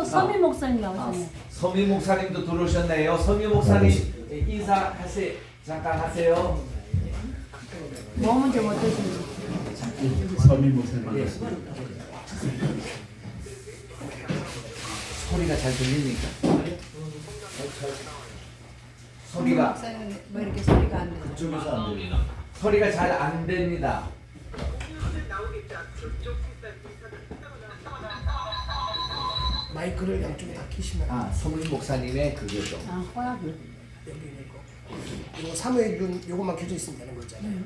서미 목사님 나오셨네요. 서미 목사님도 들어오셨네요. 서미 목사님 인사하세요. 잠깐 하세요. 뭐 문제 못 드시는지. 서미 목사님 반갑습니다. 소리가 잘 들립니까? 소리가 소리가 뭐 이렇게 소리가 안 나. 그쪽에서 안 돼요. 소리가 잘 안 됩니다. 마이크를 양쪽에 다 키시면 서미 목사님의 그거죠. 허약이. 여기 있는 거. 이거 사무엘윤 요것만 켜져 있으면 되는 거 있잖아요.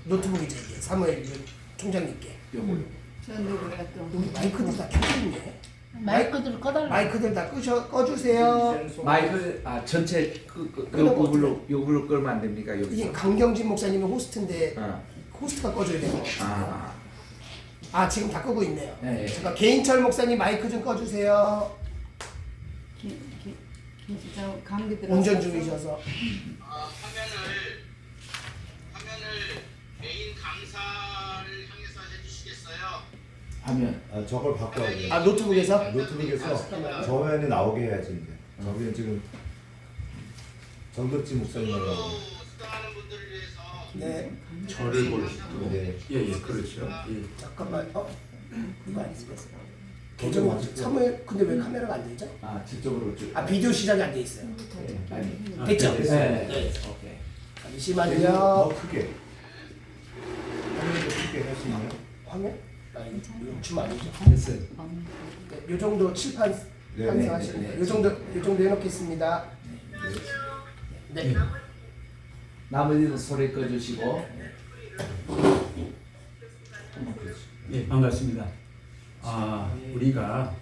노트북이죠 이게 사무엘윤 총장님께. 요거. 저 누구야 또. 여기 마이크들 다 켜져 있네. 마이크들 꺼달라. 마이크들 다 꺼주세요. 마이크 전체 요걸로 끌면 안 됩니까 이게 여기서? 강경진 목사님이 호스트인데 어. 호스트가 꺼줘야 되는 거. 지금 다 끄고 있네요. 네, 네. 잠깐 개인철 목사님 마이크 좀 꺼주세요. 저 감기 들어서. 운전 중이셔서. 화면을 메인 강사를 향해서 해주시겠어요? 하면 저걸 바꿔야 돼. 노트북에서? 노트북에서 저 화면에 나오게 해야지 이제. 저기는 지금 정덕지 목사님하고 수강하는 분들을 위해서 네. 저를 보시고. 네. 예, 그렇죠. 예. 잠깐만. 이거 아니지? 계정 사무엘 근데 왜 카메라가 안 되죠? 저쪽으로 쭉. 비디오 시작이 안 돼 있어요. 아니. 됐죠? 네. 오케이. 잠시만요. 더 크게. 화면을 더 크게 할 수 있나요? 화면? 이거 줌 아니죠? 됐어요. 네, 요 정도 칠판 네, 완성하시면 네, 네. 요 정도 해놓겠습니다. 네. 나머지는 소리 꺼주시고. 예, 반갑습니다. 우리가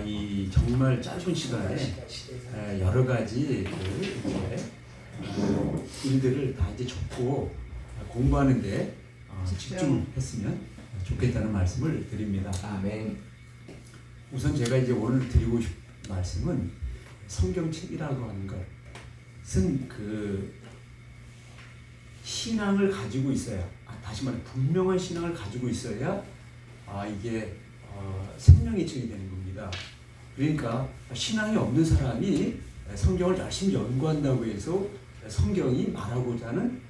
이 정말 짧은 시간에 여러 가지 일들을 다 이제 적고 공부하는데 집중했으면 좋겠다는 말씀을 드립니다. 아멘. 우선 제가 이제 오늘 드리고 싶은 말씀은 성경책이라고 하는 것은 신앙을 가지고 있어야, 다시 말해 분명한 신앙을 가지고 있어야 이게 생명의 책이 되는 겁니다. 그러니까 신앙이 없는 사람이 성경을 열심히 연구한다고 해서 성경이 말하고자 하는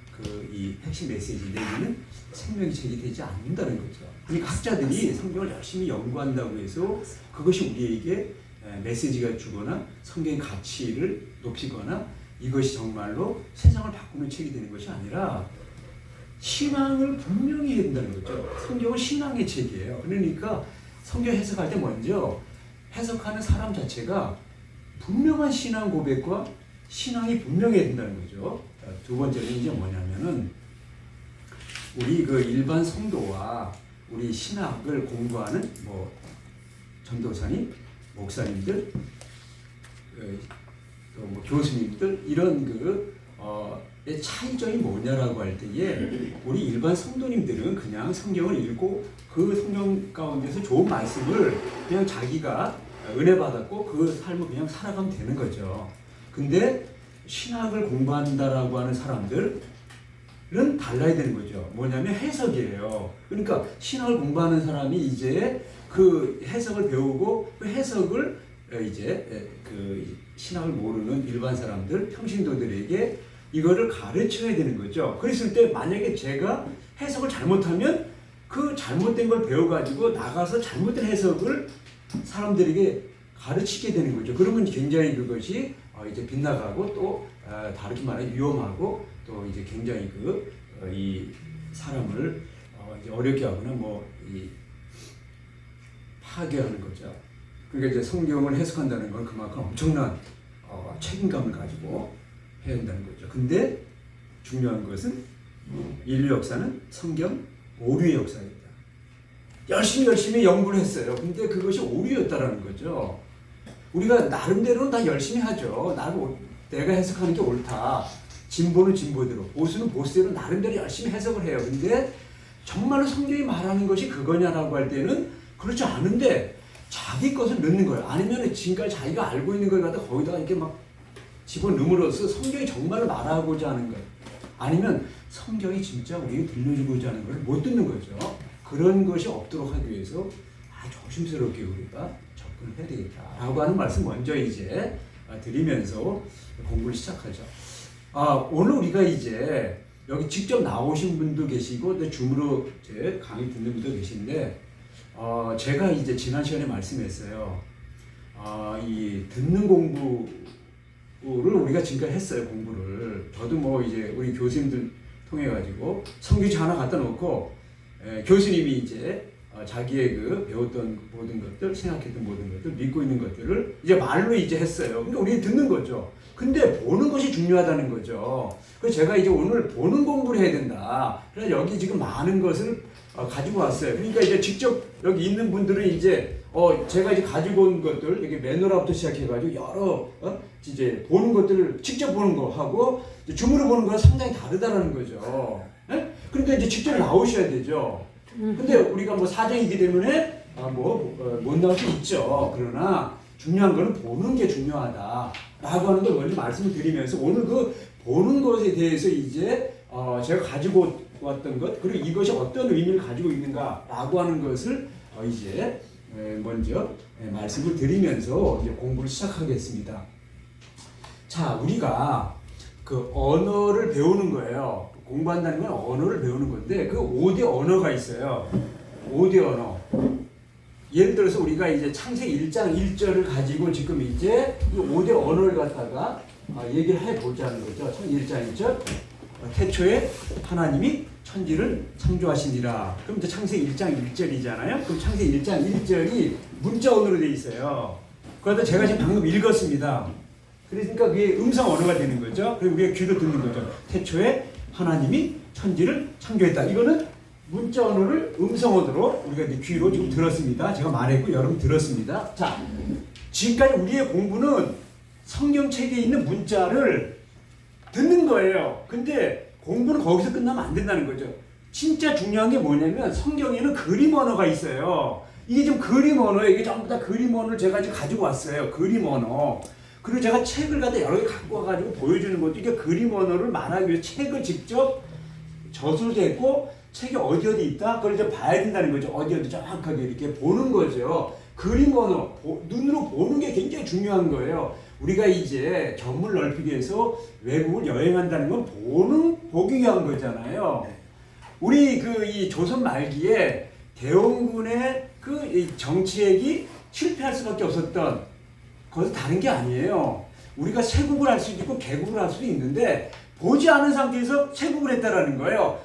이 핵심 메시지 내지는 생명의 책이 되지 않는다는 거죠. 그러니까 학자들이 성경을 열심히 연구한다고 해서 그것이 우리에게 메시지가 주거나 성경의 가치를 높이거나 이것이 정말로 세상을 바꾸는 책이 되는 것이 아니라 신앙을 분명히 해야 된다는 거죠. 성경은 신앙의 책이에요. 그러니까 성경 해석할 때 먼저 해석하는 사람 자체가 분명한 신앙 고백과 신앙이 분명해야 된다는 거죠. 두 번째는 이제 뭐냐면은 우리 일반 성도와 우리 신학을 공부하는 전도사님, 목사님들, 또 교수님들 이런 의 차이점이 뭐냐라고 할 때에 우리 일반 성도님들은 그냥 성경을 읽고 그 성경 가운데서 좋은 말씀을 그냥 자기가 은혜 받았고 그 삶을 그냥 살아가면 되는 거죠. 근데 신학을 공부한다라고 하는 사람들은 달라야 되는 거죠. 뭐냐면 해석이에요. 그러니까 신학을 공부하는 사람이 이제 그 해석을 배우고 그 해석을 이제 신학을 모르는 일반 사람들, 평신도들에게 이거를 가르쳐야 되는 거죠. 그랬을 때 만약에 제가 해석을 잘못하면 그 잘못된 걸 배워가지고 나가서 잘못된 해석을 사람들에게 가르치게 되는 거죠. 그러면 굉장히 그것이 이제 빗나가고 또 다르게 말하면 위험하고 또 이제 굉장히 이 사람을 이제 어렵게 하거나 파괴하는 거죠. 그러니까 이제 성경을 해석한다는 건 그만큼 엄청난 책임감을 가지고 해야 한다는 거죠. 근데 중요한 것은 인류 역사는 성경 오류의 역사입니다. 열심히 연구를 했어요. 근데 그것이 오류였다라는 거죠. 우리가 나름대로는 다 열심히 하죠. 내가 해석하는 게 옳다. 진보는 진보대로, 보수는 보수대로 나름대로 열심히 해석을 해요. 근데 정말로 성경이 말하는 것이 그거냐라고 할 때는 그렇지 않은데 자기 것을 넣는 거예요. 아니면 지금까지 자기가 알고 있는 걸 갖다 거기다가 이렇게 막 집어넣음으로써 성경이 정말로 말하고자 하는 것, 아니면 성경이 진짜 우리에게 들려주고자 하는 걸 못 듣는 거죠. 그런 것이 없도록 하기 위해서 조심스럽게 우리가 접근을 해야 되겠다라고 하는 말씀 먼저 이제 드리면서 공부를 시작하죠. 오늘 우리가 이제 여기 직접 나오신 분도 계시고 또 줌으로 제 강의 듣는 분도 계신데 제가 이제 지난 시간에 말씀했어요. 이 듣는 공부를 우리가 지금까지 했어요. 공부를 저도 뭐 이제 우리 교수님들 통해 가지고 성경책 하나 갖다 놓고 교수님이 이제 자기의 그 배웠던 모든 것들, 생각했던 모든 것들, 믿고 있는 것들을 이제 말로 이제 했어요. 그러니까 우리 듣는 거죠. 근데 보는 것이 중요하다는 거죠. 그래서 제가 이제 오늘 보는 공부를 해야 된다. 그래서 여기 지금 많은 것을 가지고 왔어요. 그러니까 이제 직접 여기 있는 분들은 이제 제가 이제 가지고 온 것들, 여기 매너라부터 시작해가지고 여러 이제 보는 것들을 직접 보는 거 하고 줌으로 보는 거랑 상당히 다르다는 거죠. 예? 그러니까 이제 직접 나오셔야 되죠. 근데 우리가 뭐 사정이기 때문에 못 나올 수 있죠. 그러나 중요한 거는 보는 게 중요하다라고 하는 걸 먼저 말씀을 드리면서 오늘 그 보는 것에 대해서 이제 제가 가지고 왔던 것 그리고 이것이 어떤 의미를 가지고 있는가라고 하는 것을 이제 먼저 말씀을 드리면서 이제 공부를 시작하겠습니다. 자, 우리가 그 언어를 배우는 거예요. 공부한다는 건 언어를 배우는 건데 그 5대 언어가 있어요. 5대 언어. 예를 들어서 우리가 이제 창세기 1장 1절을 가지고 지금 이제 이 5대 언어를 갖다가 얘기를 해보자는 거죠. 창세기 1장 1절. 태초에 하나님이 천지를 창조하시니라. 그럼 이제 창세기 1장 1절이잖아요. 그럼 창세기 1장 1절이 문자 언어로 되어 있어요. 그러다 제가 지금 방금 읽었습니다. 그러니까 그게 음성 언어가 되는 거죠. 그리고 우리가 귀로 듣는 거죠. 태초에 하나님이 천지를 창조했다. 이거는 문자 언어를 음성 언어로 우리가 이제 귀로 지금 들었습니다. 제가 말했고 여러분 들었습니다. 자, 지금까지 우리의 공부는 성경책에 있는 문자를 듣는 거예요. 근데 공부는 거기서 끝나면 안 된다는 거죠. 진짜 중요한 게 뭐냐면 성경에는 그림 언어가 있어요. 이게 지금 그림 언어예요. 이게 전부 다 그림 언어를 제가 지금 가지고 왔어요. 그림 언어. 그리고 제가 책을 갖다 여러 개 갖고 와가지고 보여주는 것도 이게 그림 언어를 말하기 위해서 책을 직접 저술됐고 책이 어디 있다? 그걸 이제 봐야 된다는 거죠. 어디 정확하게 이렇게 보는 거죠. 그림 언어, 눈으로 보는 게 굉장히 중요한 거예요. 우리가 이제 견문을 넓히기 위해서 외국을 여행한다는 건 보기 위한 거잖아요. 우리 이 조선 말기에 대원군의 이 정치액이 실패할 수밖에 없었던 그것은 다른 게 아니에요. 우리가 세국을 할 수도 있고 개국을 할 수도 있는데 보지 않은 상태에서 세국을 했다라는 거예요.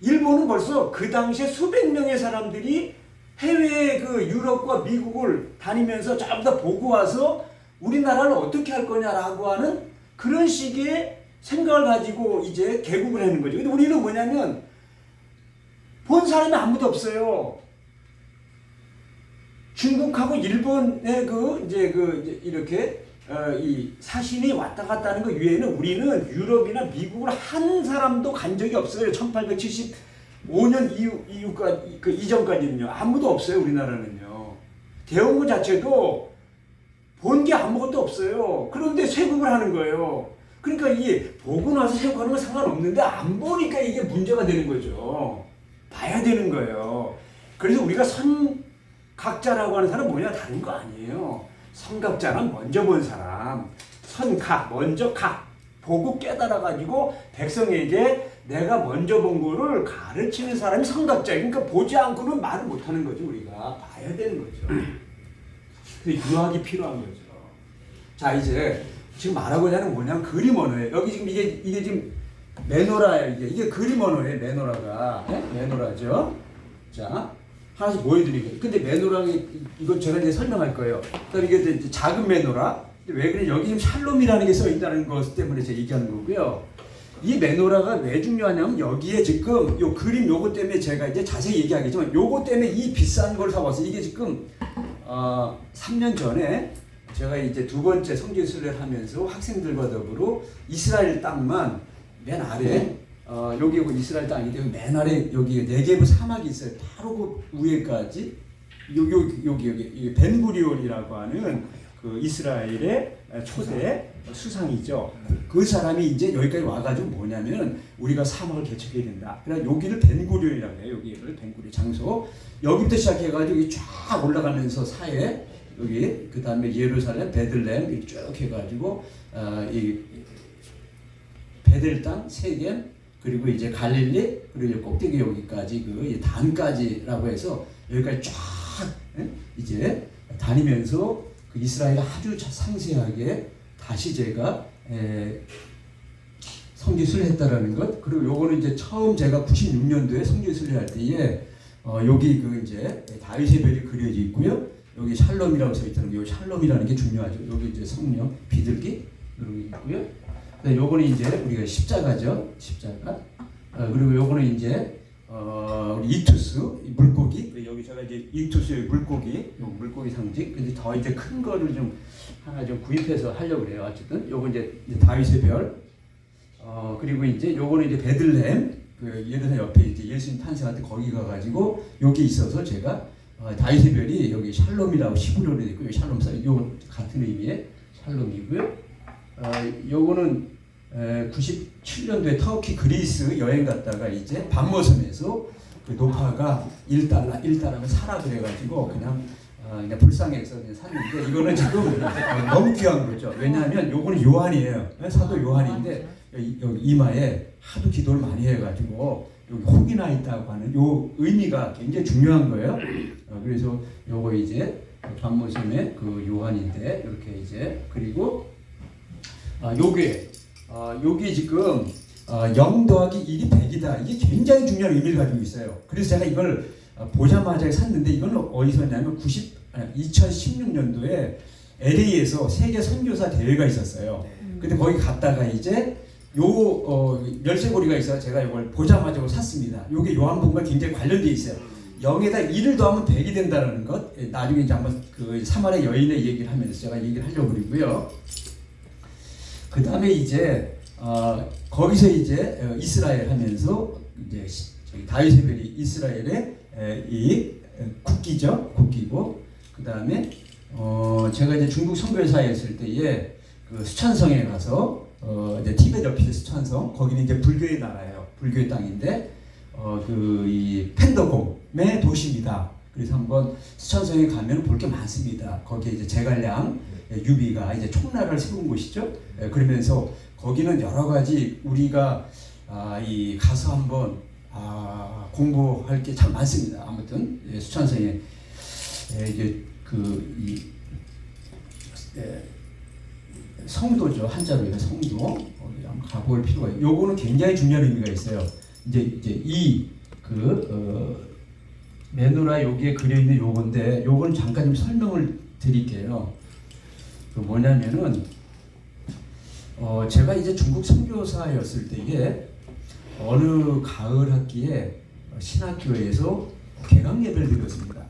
일본은 벌써 그 당시에 수백 명의 사람들이 해외 유럽과 미국을 다니면서 전부 다 보고 와서 우리나라를 어떻게 할 거냐라고 하는 그런 식의 생각을 가지고 이제 개국을 하는 거죠. 근데 우리는 뭐냐면 본 사람이 아무도 없어요. 중국하고 일본의 이제 이렇게 이 사신이 왔다 갔다 하는 것 외에는 우리는 유럽이나 미국을 한 사람도 간 적이 없어요. 1875년 이전까지는요. 아무도 없어요. 우리나라는요. 대원군 자체도 본 게 아무것도 없어요. 그런데 세국을 하는 거예요. 그러니까 이게 보고 나서 세국하는 건 상관없는데 안 보니까 이게 문제가 되는 거죠. 봐야 되는 거예요. 그래서 우리가 선각자라고 하는 사람은 뭐냐 다른 거 아니에요. 선각자는 먼저 본 사람. 선각, 먼저 각. 보고 깨달아가지고 백성에게 내가 먼저 본 거를 가르치는 사람이 선각자. 그러니까 보지 않고는 말을 못하는 거죠. 우리가 봐야 되는 거죠. 그래서 유학이 필요한 거죠. 자, 이제 지금 말하고자 하는 뭐냐면 그림 언어예요. 여기 지금 이게 지금 매너라예요. 이게 그림 언어예요. 매너라가. 네? 매너라죠. 자, 하나씩 보여드릴게요. 근데 매너라 이거 제가 이제 설명할 거예요. 그다음에 이게 이제 작은 매너라. 왜 그래? 여기 지금 샬롬이라는 게 써 있다는 것 때문에 제가 얘기하는 거고요. 이 매너라가 왜 중요하냐면 여기에 지금 요 그림 요거 때문에 제가 이제 자세히 얘기하겠지만 요거 때문에 이 비싼 걸 사왔어요. 이게 지금 3년 전에 제가 이제 두 번째 성지순례를 하면서 학생들과 더불어 이스라엘 땅만 맨 아래 여기 이스라엘 땅이 되면 맨 아래 여기 네게브 사막이 있어요. 바로 그 위에까지 여기 벤구리온이라고 하는 그 이스라엘의 초대 수상이죠. 그 사람이 이제 여기까지 와가지고 뭐냐면 우리가 사막을 개척해야 된다. 그래서 여기를 벤구리온이라고 해요. 여기를 벤구리온 장소. 여기부터 시작해가지고 쫙 올라가면서 사해 여기 그 다음에 예루살렘, 베들레헴 이렇게 쭉 해가지고 이 베델 땅, 세겜 그리고 이제 갈릴리 그리고 꼭대기 여기까지 그 단까지라고 해서 여기까지 쫙 이제 다니면서 그 이스라엘을 아주 상세하게 다시 제가 성지순례 했다라는 것. 그리고 요거는 이제 처음 제가 96년도에 성지순례 할 때에 여기 그 이제 다윗의 별이 그려져 있고요. 여기 샬롬이라고 써 있다는 게, 요 샬롬이라는 게 중요하죠. 여기 이제 성령 비둘기 이런 게 있고요. 요거는 이제 우리가 십자가죠. 십자가. 그리고 요거는 이제 이투스 물고기. 여기 제가 이제 이투스의 물고기, 요 물고기 상징. 근데 더 이제 큰 거를 좀 하나 좀 구입해서 하려고 그래요. 어쨌든 요거 이제 다윗의 별. 그리고 이제 요거는 이제 베들레헴. 그 예루살렘 옆에 이제 예수님 탄생할 때 거기 가가지고 여기 있어서 제가 다윗의 별이 여기 샬롬이라고 히브리어로 되어 있고, 샬롬 요 같은 의미의 샬롬이고요. 요거는 97년도에 터키 그리스 여행 갔다가 이제 밤모섬에서 그 노파가 1달러면 사라 그래가지고 그냥 불쌍해서 그냥 샀는데, 이거는 지금 너무 귀한 거죠. 왜냐하면 요거는 요한이에요. 사도 요한인데 여기 이마에 하도 기도를 많이 해가지고 여기 혹이 나 있다고 하는 요 의미가 굉장히 중요한 거예요. 그래서 요거 이제 밤모섬의 그 요한인데 이렇게 이제, 그리고 요게 지금 0 더하기 1이 100이다. 이게 굉장히 중요한 의미를 가지고 있어요. 그래서 제가 이걸 보자마자 샀는데, 이건 어디서 샀냐면 2016년도에 LA에서 세계 선교사 대회가 있었어요. 근데 거기 갔다가 이제 열쇠고리가 있어서 제가 이걸 보자마자 샀습니다. 요게 요한복음과 굉장히 관련되어 있어요. 0에다 1을 더하면 100이 된다는 것. 나중에 이제 한번 그 사마리아 여인의 얘기를 하면서 제가 얘기를 하려고 그러고요. 그 다음에 이제 거기서 이제 이스라엘 하면서 이제 다윗의 별이 이스라엘의 이 국기죠. 국기고, 그 다음에 제가 이제 중국 선교사에 있을 때에 그 수촨성에 가서 이제 티베트 옆에 수촨성, 거기는 이제 불교의 나라예요. 불교의 땅인데 그 이 펜더곰의 도시입니다. 그래서 한번 수촨성에 가면 볼 게 많습니다. 거기에 이제 제갈량 유비가 이제 총나라를 세운 곳이죠. 그러면서 거기는 여러 가지 우리가 이 가서 한번 공부할 게 참 많습니다. 아무튼 수촨성에 이제 그 이 성도죠. 한자로 해서 성도. 거기 한번 가볼 필요가 있어요. 요거는 굉장히 중요한 의미가 있어요. 이제 이 메노라 여기에 그려 있는 요건데, 요건 잠깐 좀 설명을 드릴게요. 그 뭐냐면은 제가 이제 중국 선교사였을 때에 어느 가을 학기에 신학교에서 개강 예배를 드렸습니다.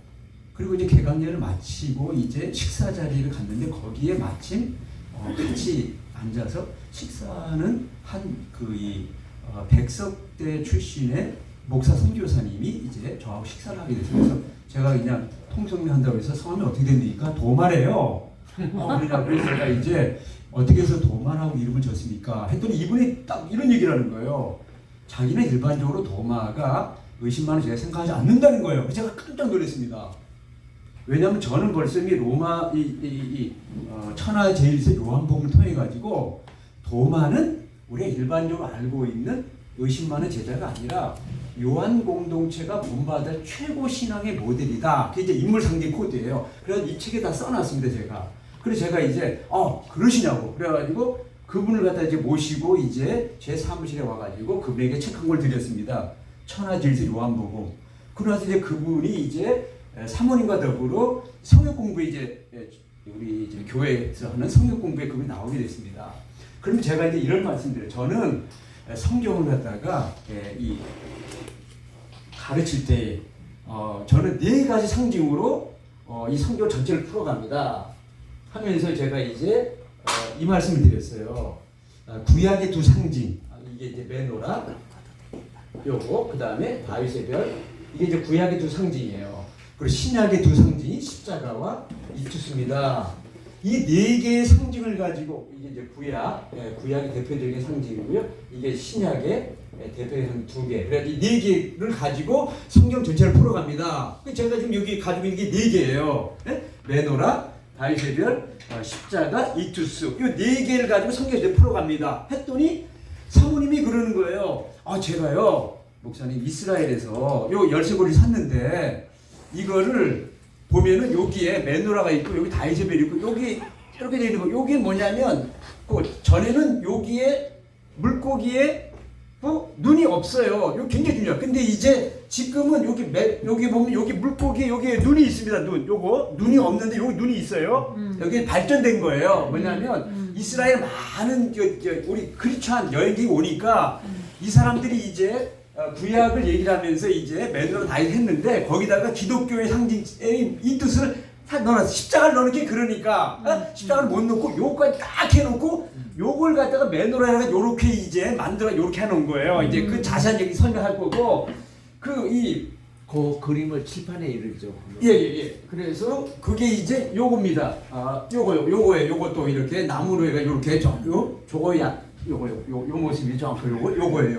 그리고 이제 개강 예배를 마치고 이제 식사 자리를 갔는데, 거기에 마침 같이 앉아서 식사는 한 그 이 백석대 출신의 목사 선교사님이 이제 저하고 식사를 하게 됐어요. 그래서 제가 그냥 통성명 한다고 해서 성함이 어떻게 됩니까? 도마래요. 그래서 제가 이제 어떻게 해서 도마라고 이름을 졌습니까? 했더니 이분이 딱 이런 얘기를 하는 거예요. 자기는 일반적으로 도마가 의심만은 제가 생각하지 않는다는 거예요. 제가 깜짝 놀랐습니다. 왜냐하면 저는 벌써 이미 로마 천하제일서 요한복음을 통해 가지고 도마는 우리가 일반적으로 알고 있는 의심 많은 제자가 아니라 요한 공동체가 본받을 최고 신앙의 모델이다. 그게 이제 인물 상징 코드예요. 그래서 이 책에 다 써놨습니다, 제가. 그래서 제가 이제 그러시냐고 그래가지고 그분을 갖다 이제 모시고 이제 제 사무실에 와가지고 그분에게 책 한 권 드렸습니다. 천하질서 요한복음. 그러면서 이제 그분이 이제 사모님과 더불어 성역 공부에 이제 우리 이제 교회에서 하는 성역 공부에 그분이 나오게 됐습니다. 그럼 제가 이제 이런 말씀드려요. 저는 성경을 갖다가 이 가르칠 때 저는 4가지 상징으로 이 성경 전체를 풀어갑니다. 하면서 제가 이제 이 말씀을 드렸어요. 구약의 2 상징, 이게 이제 메노라, 요거 그 다음에 다윗의 별, 이게 이제 구약의 2 상징이에요. 그리고 신약의 2 상징이 십자가와 이투스입니다. 이 네 개의 상징을 가지고 이게 이제 구약, 구약의 대표적인 상징이고요. 이게 신약의 대표적인 상징 두 개. 그래서 이 네 개를 가지고 성경 전체를 풀어갑니다. 제가 지금 여기 가지고 있는 게 네 개예요. 메노라, 바이세별, 십자가, 이투스. 이 네 개를 가지고 성경 전체 풀어갑니다. 했더니 사모님이 그러는 거예요. 제가요, 목사님 이스라엘에서 요 열쇠고리 샀는데 이거를 보면은 여기에 메노라가 있고 여기 다이세벨이 있고 여기 이렇게 되어 있는 거. 여기 뭐냐면 그 전에는 여기에 물고기에 눈이 없어요. 이거 굉장히 중요해요. 근데 이제 지금은 여기 보면 여기 물고기에 여기에 눈이 있습니다. 요거 눈이 없는데 여기 눈이 있어요. 여기 발전된 거예요. 뭐냐면 이스라엘 많은 우리 크리스찬 여행객이 오니까 이 사람들이 이제 구약을 얘기를 하면서 이제 메노라 다이 했는데 거기다가 기독교의 상징인 이 뜻을 다 넣어놨어. 십자가를 넣는 게 그러니까 십자가를 못 넣고 요거까지 딱 해놓고 요걸 갖다가 메노라 해서 요렇게 이제 만들어 요렇게 해놓은 거예요. 이제 그 자세한 얘기 설명할 거고 그 그림을 칠판에 이르죠. 예. 그래서 그게 이제 요겁니다. 요거예요. 요것도 이렇게 나무로 해가 요렇게 저거야. 요 모습이 정확히 요거예요.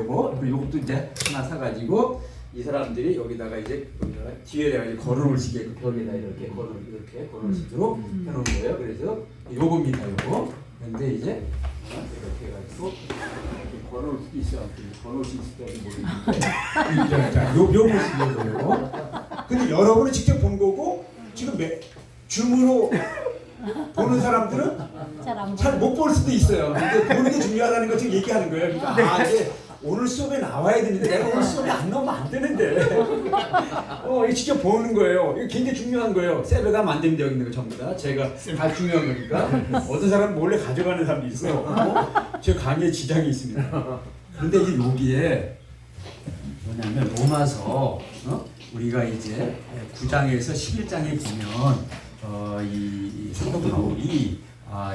요것도 이제 하나 사가지고 이 사람들이 여기다가 이제 뒤에다가 이제 걸어놓을 수 있게 벽에다 이렇게 걸어놓을 수 있도록 해놓은 거예요. 그래서 요겁니다. 요거. 근데 이제 이렇게 해가지고 걸어놓을 수도 있어요. 걸어놓을 수 있을지 모르겠는데 요 모습이에요. 근데 여러분은 직접 본 거고 지금 줌으로 보는 사람들은 잘 못 볼 수도 있어요. 근데 보는 게 중요하다는 걸 지금 얘기하는 거예요. 그러니까 이게 오늘 수업에 나와야 되는데 내가 오늘 수업에 안 나오면 안 되는데 이거 직접 보는 거예요. 이거 굉장히 중요한 거예요. 셀을 가면 안 됩니다. 여기 있는 거 전부 다 제가 다 중요한 거니까. 어떤 사람은 몰래 가져가는 사람도 있어요. 제 강의에 지장이 있습니다. 근데 이제 여기에 뭐냐면 로마서 우리가 이제 9장에서 11장에 보면 이 사도 바울이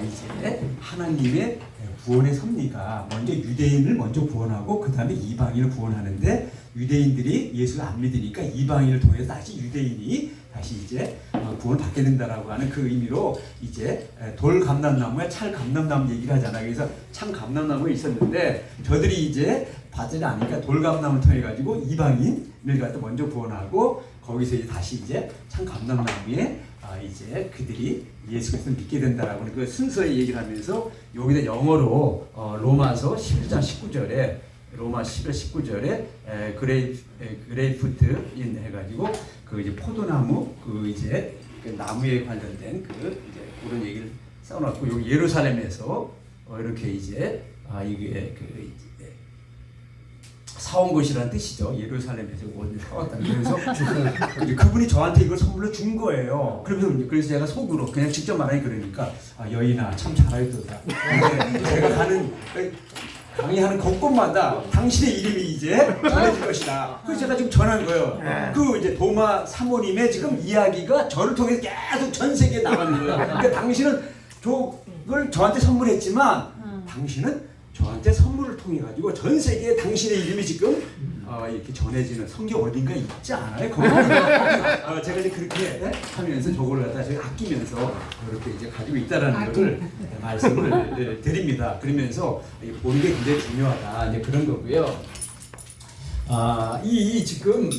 이제 하나님의 구원의 섭리가 먼저 유대인을 먼저 구원하고 그 다음에 이방인을 구원하는데 유대인들이 예수를 안 믿으니까 이방인을 통해서 다시 유대인이 다시 이제 구원을 받게 된다라고 하는 그 의미로 이제 돌 감람나무와 찰 감람나무 얘기를 하잖아요. 그래서 참 감람나무가 있었는데 저들이 이제 받지 않으니까 돌 감람을 통해 가지고 이방인을 갖다 먼저 구원하고 거기서 이제 다시 이제 참 감람나무에 이제 그들이 예수 그리스도를 믿게 된다라고 하는 그 순서의 얘기를 하면서 여기다 영어로 로마서 11장 19절에 로마 11장 19절에 그레이프트인 해가지고 그 이제 포도나무 그 이제 그 나무에 관련된 그 이제 그런 얘기를 써놨고 여기 예루살렘에서 이렇게 이제 이게 그 이제 사온 것이라는 뜻이죠. 예루살렘에서 원을 사왔다. 그래서 그분이 저한테 이걸 선물로 준 거예요. 그래서 제가 속으로 그냥 직접 말하니 그러니까 여인아 참 잘하였도다. 제가 강의하는 곳곳마다 당신의 이름이 이제 전해질 것이다. 그래서 제가 지금 전한 거예요. 그 이제 도마 사모님의 지금 이야기가 저를 통해서 계속 전 세계에 나가는 거예요. 그러니까 당신은 저걸 저한테 선물했지만 당신은 저한테 선물을 통해 가지고 전 세계에 당신의 이름이 지금 이렇게 전해지는 성경 어딘가 있지 않아요? 제가 이제 그렇게 하면서 저걸 갖다 제가 아끼면서 이렇게 이제 가지고 있다라는 것을 말씀을 드립니다. 그러면서 보는 게 굉장히 중요하다 이제 그런 거고요. 이 지금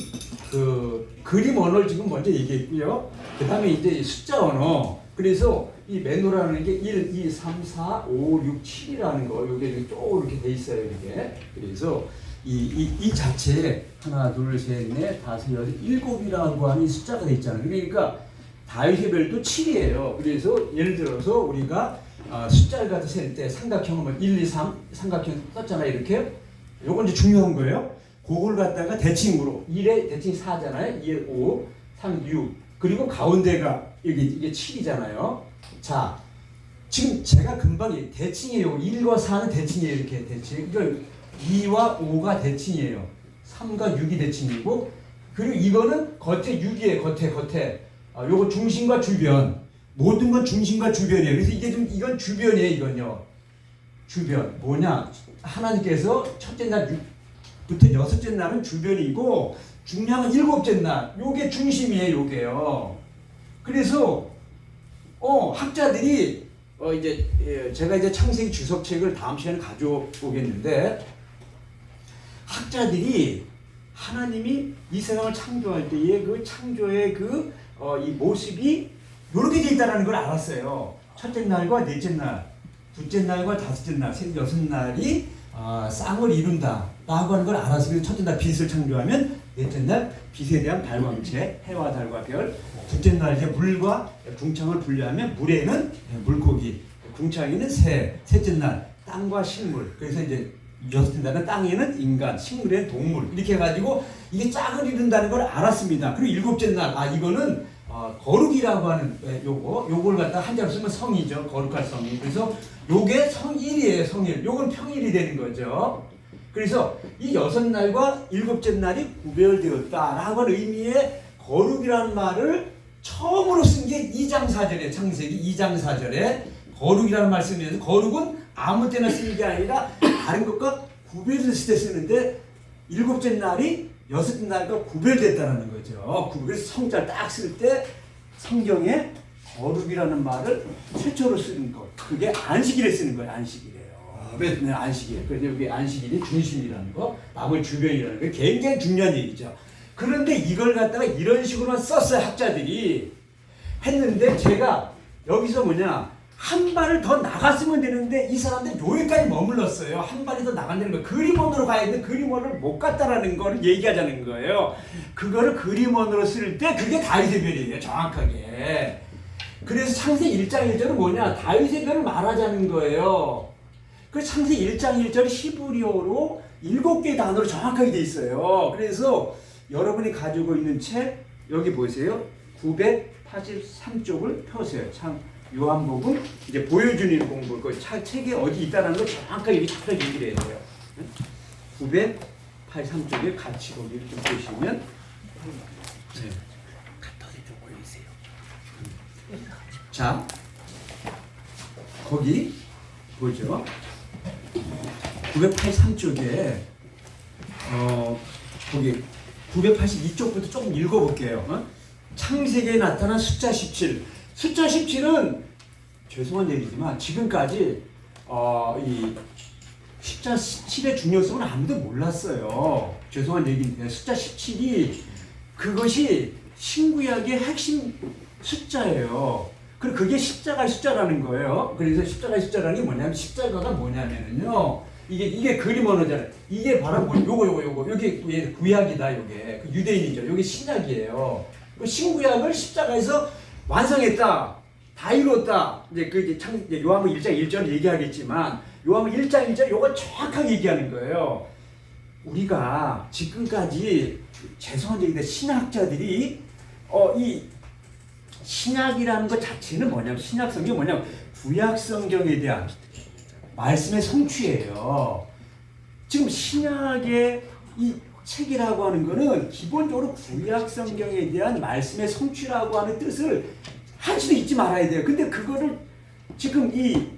그 그림 언어를 지금 먼저 얘기했고요. 그 다음에 이제 숫자 언어. 그래서 이 메노라는 게 1, 2, 3, 4, 5, 6, 7이라는 거 이게 쭉 이렇게 돼 있어요. 이게. 그래서 이 자체에 하나, 둘, 셋, 넷, 다섯, 여섯, 일곱이라고 하는 숫자가 돼 있잖아요. 그러니까 다윗의 별도 7이에요. 그래서 예를 들어서 우리가 숫자를 갖다 셀 때 삼각형을 1, 2, 3 삼각형 썼잖아요. 이렇게. 요건 이제 중요한 거예요. 그걸 갖다가 대칭으로 1에 대칭 4잖아요. 2에 5, 3, 6. 그리고 가운데가 이게 7이잖아요. 자, 지금 제가 금방 대칭이에요. 1과 4는 대칭이에요. 이렇게 대칭. 이걸 2와 5가 대칭이에요. 3과 6이 대칭이고 그리고 이거는 겉에 6이에요. 겉에. 요거 중심과 주변. 모든 건 중심과 주변이에요. 그래서 이게 좀 이건 주변이에요. 이건요. 주변. 뭐냐? 하나님께서 첫째 날부터 여섯째 날은 주변이고 중량은 일곱째 날. 요게 중심이에요. 요게요. 그래서 학자들이 제가 이제 창세기 주석책을 다음 시간에 가져오겠는데 학자들이 하나님이 이 세상을 창조할 때의 그 창조의 이 모습이 이렇게 돼 있다는 걸 알았어요. 첫째 날과 넷째 날, 둘째 날과 다섯째 날, 여섯 날이 쌍을 이룬다라고 하는 걸 알았어요. 첫째 날 빛을 창조하면 넷째 날 빛에 대한 발광체, 해와 달과 별, 둘째 날 이제 물과 궁창을 분리하면 물에는 물고기, 궁창에는 새, 셋째 날 땅과 식물. 그래서 이제 여섯째 날은 땅에는 인간, 식물에는 동물 이렇게 해가지고 이게 짝을 이룬다는 걸 알았습니다. 그리고 일곱째 날 이거는 거룩이라고 하는 요걸 갖다 한자로 쓰면 성이죠. 거룩할 성이. 그래서 요게 성일이에요. 성일. 요건 평일이 되는 거죠. 그래서 이 여섯 날과 일곱째 날이 구별되었다라고 하는 의미의 거룩이라는 말을 처음으로 쓴 게 2장 4절에 창세기 2장 4절에 거룩이라는 말씀이면서 거룩은 아무 때나 쓰는 게 아니라 다른 것과 구별됐을 때 쓰는데 일곱째 날이 여섯째 날과 구별됐다는 거죠. 그래서 성자를 딱 쓸 때 성경에 거룩이라는 말을 최초로 쓰는 것. 그게 안식일에 쓰는 거예요. 안식일에요. 네, 안식일. 그래서 여기 안식일이 중심이라는 거, 나머지 주변이라는 거 굉장히 중요한 얘기죠. 그런데 이걸 갖다가 이런 식으로만 썼어요. 학자들이 했는데 제가 여기서 한 발을 더 나갔으면 되는데 이 사람들 여기까지 머물렀어요. 한 발이 더 나간다는 거예요. 그림원으로 가야 되는데 그림원을 못 갔다라는 걸 얘기하자는 거예요. 그거를 그림원으로 쓸 때 그게 다윗의 별이에요. 정확하게. 그래서 창세기 1장 1절은 뭐냐? 다윗의 별을 말하자는 거예요. 그래서 창세기 1장 1절이 히브리어로 7개의 단어로 정확하게 돼 있어요. 그래서 여러분이 가지고 있는 책 여기 보세요. 983쪽을 펴세요. 참 요한복음 이제 보여주는 공부 그 책에 어디 있다는 걸 정확하게 얘기를 해야 돼요. 983쪽에 같이 거기를 좀 보시면 네. 자 거기 보죠. 983쪽에 거기 982쪽부터 조금 읽어볼게요. 창세기에 나타난 숫자 17. 숫자 17은 죄송한 얘기지만 지금까지 이 숫자 17의 중요성은 아무도 몰랐어요. 죄송한 얘기인데 숫자 17이 그것이 신구약의 핵심 숫자예요. 그리고 그게 십자가의 숫자라는 거예요. 그래서 십자가의 숫자라는 게 뭐냐면 십자가가 뭐냐면은요. 이게 그림 언어잖아요. 이게 바로 요거 요게 구약이다. 요게 유대인이죠. 요게 신약이에요. 그 신구약을 십자가에서 완성했다. 다 이뤘다. 이제 요한복음 1장 1절 얘기하겠지만 요한복음 1장 1절 요거 정확하게 얘기하는 거예요. 우리가 지금까지 죄송한 얘기인데 신학자들이 이 신약이라는 것 자체는 뭐냐면 신약 성경이 뭐냐면 구약 성경에 대한 말씀의 성취예요. 지금 신약의 이 책이라고 하는 거는 기본적으로 구약 성경에 대한 말씀의 성취라고 하는 뜻을 한치도 잊지 말아야 돼요. 근데 그거를 지금 이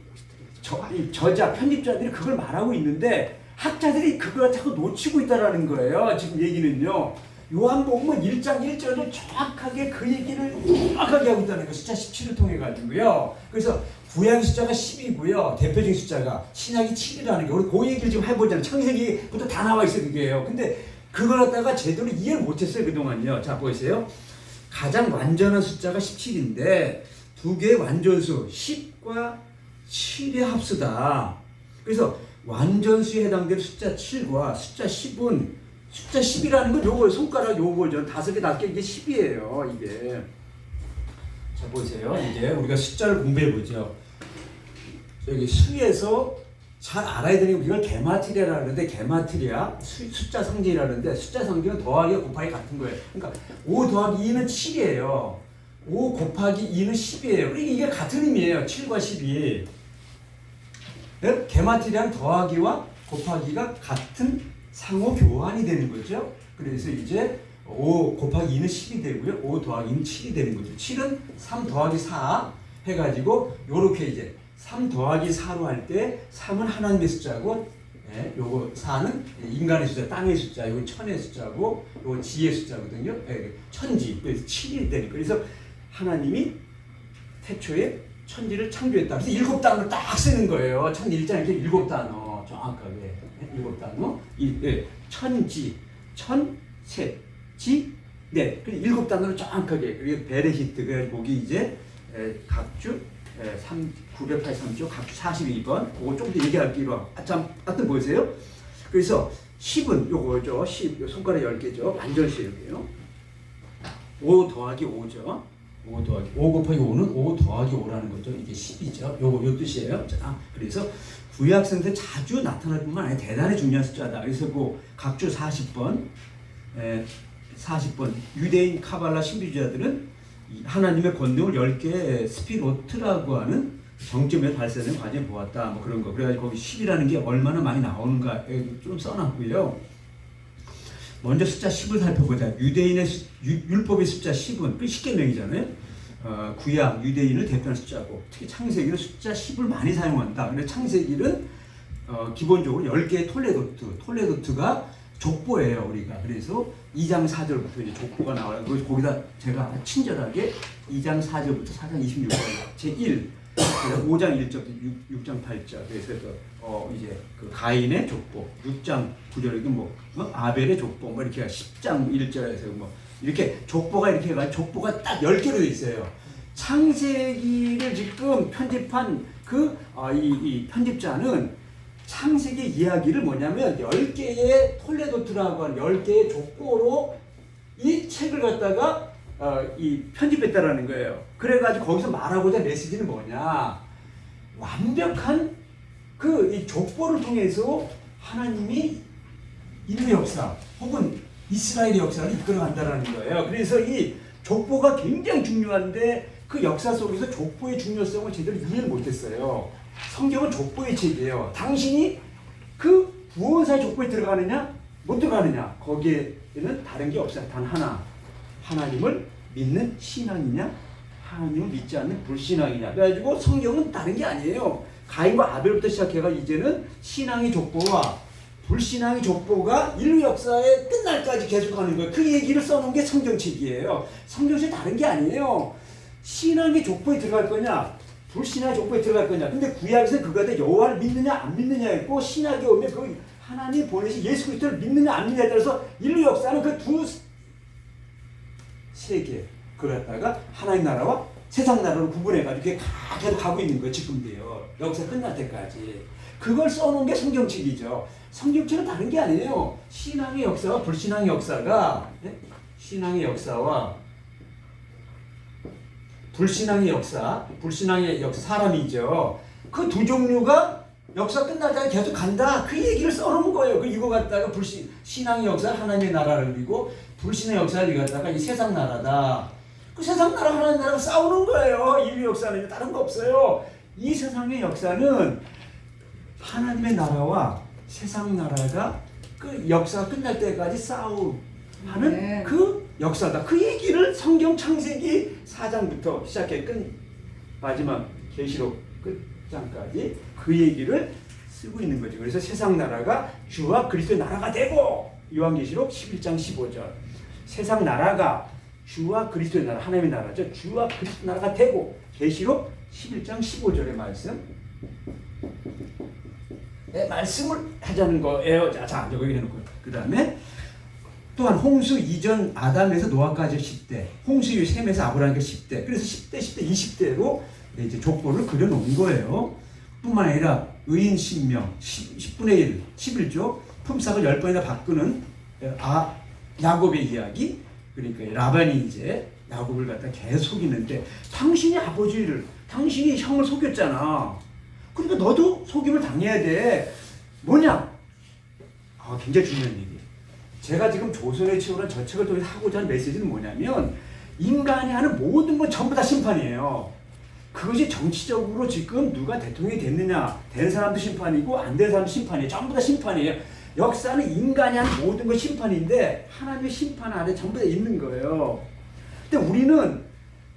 저자, 편집자들이 그걸 말하고 있는데 학자들이 그걸 자꾸 놓치고 있다라는 거예요. 지금 얘기는요. 요한복음은 1장 1절을 정확하게 그 얘기를 정확하게 하고 있다는 거예요. 숫자 17을 통해 가지고요. 그래서 구약의 숫자가 10이고요. 대표적인 숫자가 신약이 7이라는 거. 우리 그 얘기를 지금 해보잖아요. 창세기부터 다 나와 있어요. 그게요. 근데 그걸 갖다가 제대로 이해를 못했어요. 그동안요. 자 보세요. 가장 완전한 숫자가 17인데 두 개의 완전수 10과 7의 합수다. 그래서 완전수에 해당되는 숫자 7과 숫자 10은 숫자 10이라는 건 요거 손가락 요거죠. 5개, 5개 이게 10이에요. 이게. 자 보세요. 이제 우리가 숫자를 공부해 보죠. 여기 수에서 잘 알아야 되는 게 이걸 게마트리아라고 하는데 게마트리아 숫자 성질이라고 하는데 숫자 성질은 더하기와 곱하기 같은 거예요. 그러니까 5 더하기 2는 7이에요. 5 곱하기 2는 10이에요. 그러니까 이게 같은 의미예요. 7과 10이. 게마트리아는 더하기와 곱하기가 같은 상호 교환이 되는 거죠. 그래서 이제 5 곱하기 2는 10이 되고요. 5 더하기 2는 7이 되는 거죠. 7은 3 더하기 4 해가지고 요렇게 이제 3 더하기 4로 할 때 3은 하나님의 숫자고 요거 4는 인간의 숫자, 땅의 숫자, 요건 천의 숫자고 요건 지의 숫자거든요. 천지. 그래서 7이 되니까. 그래서 하나님이 태초에 천지를 창조했다. 그래서 7단어를 딱 쓰는 거예요. 천 1장 이렇게 7단어 정확하게 7단어. 천지, 천셋, 지, 넷. 그 7단어를 정확하게. 그리고 베레시트. 그 거기 이제 각주 983조 각주 42번. 그거 좀 더 얘기하기로. 하여튼 보세요. 그래서 10은 요거죠. 10. 요 손가락 10개죠. 완전시예요. 5 더하기 5죠. 5 곱하기 5는 5 더하기 5라는 거죠. 이게 10이죠. 요 뜻이에요. 자, 그래서 구약성서에 자주 나타날 뿐만 아니라 대단히 중요한 숫자다. 그래서 그 각주 40번, 40번 유대인 카발라 신비주의자들은 하나님의 권능을 10개 스피로트라고 하는 정점에 발생하는 과정을 보았다. 뭐 그런 거. 그래가지고 거기 10이라는 게 얼마나 많이 나오는가 좀 써놨고요. 먼저 숫자 10을 살펴보자. 유대인의 율법의 숫자 10은 그 10계명이잖아요. 구약 유대인을 대표하는 숫자고 특히 창세기는 숫자 10을 많이 사용한다. 근데 창세기는 기본적으로 10개의 톨레도트가 족보예요, 우리가. 그래서 2장 4절부터 이제 족보가 나와요. 그래서 거기다 제가 친절하게 2장 4절부터 4장 26절 제1 5장 1절부터 6장 8절 그래서 이제 그 가인의 족보 6장 9절 뭐 아벨의 족보 뭐 이렇게 10장 1절에서 뭐 이렇게 족보가 이렇게 해가지고 족보가 딱 10개로 돼 있어요. 창세기를 지금 편집한 이 편집자는 창세기 이야기를 뭐냐면 10개의 톨레도트라고 하는 10개의 족보로 이 책을 갖다가 이 편집했다라는 거예요. 그래가지고 거기서 말하고자 메시지는 뭐냐? 완벽한 이 족보를 통해서 하나님이 인류 역사 혹은 이스라엘의 역사를 이끌어간다라는 거예요. 그래서 이 족보가 굉장히 중요한데 그 역사 속에서 족보의 중요성을 제대로 이해를 못했어요. 성경은 족보의 책이에요. 당신이 그 구원사의 족보에 들어가느냐 못 들어가느냐 거기에는 다른 게 없어요. 단 하나. 하나님을 믿는 신앙이냐 하나님을 믿지 않는 불신앙이냐. 그래가지고 성경은 다른 게 아니에요. 가인과 아벨부터 시작해가 이제는 신앙의 족보와 불신앙의 족보가 인류 역사의 끝날까지 계속하는 거예요. 그 얘기를 써놓은 게 성경책이에요. 성경책이 다른 게 아니에요. 신앙의 족보에 들어갈 거냐 불신앙의 족보에 들어갈 거냐. 근데 구약에서는 그거에 여호와를 믿느냐 안 믿느냐 했고 신약에 오면 그 하나님 보내신 예수 그리스도를 믿느냐 안 믿느냐에 따라서 인류 역사는 그 두 세계 그걸 갖다가 하나님 나라와 세상 나라로 구분해가지고 계속 가고 있는 거예요. 지금도요. 역사 끝날 때까지. 그걸 써놓은 게 성경책이죠. 성경책은 다른 게 아니에요. 신앙의 역사와 불신앙의 역사가 신앙의 역사와 불신앙의 역사, 사람이죠. 그 두 종류가 역사 끝날 때까지 계속 간다. 그 얘기를 써놓은 거예요. 이거 갖다가 신앙의 역사 하나님의 나라를 그리고 불신의 역사를 갖다가 이 세상 나라다. 그 세상 나라 하나님 나라가 싸우는 거예요. 인류 역사는 다른 거 없어요. 이 세상의 역사는 하나님의 나라와 세상 나라가 그 역사가 끝날 때까지 싸움하는 그 역사다. 그 얘기를 성경 창세기 4장부터 시작해 마지막 계시록 끝장까지 그 얘기를 쓰고 있는 거죠. 그래서 세상 나라가 주와 그리스도의 나라가 되고 요한계시록 11장 15절 세상 나라가 주와 그리스도의 나라 하나님의 나라죠. 주와 그리스도의 나라가 되고 계시록 11장 15절의 말씀을 하자는 거예요. 자 여기 해놓고 그 다음에 또한 홍수 이전 아담에서 노아까지 10대 홍수 이후 셈에서 아브라함까지 10대 그래서 10대 20대로 이제 족보를 그려놓은 거예요. 뿐만 아니라 의인 10명 10분의 1 11조 품삯을 10번이나 바꾸는 야곱의 이야기 그러니까 라반이 이제 야곱을 갖다 계속 속이는데 당신이 당신이 형을 속였잖아. 그러니까 너도 속임을 당해야 돼. 뭐냐? 굉장히 중요한 얘기예요. 제가 지금 조선의 치유란 저 책을 통해서 하고자 하는 메시지는 뭐냐면 인간이 하는 모든 건 전부 다 심판이에요. 그것이 정치적으로 지금 누가 대통령이 됐느냐 된 사람도 심판이고 안 된 사람도 심판이에요. 전부 다 심판이에요. 역사는 인간이 하는 모든 건 심판인데 하나님의 심판 아래 전부 다 있는 거예요. 근데 우리는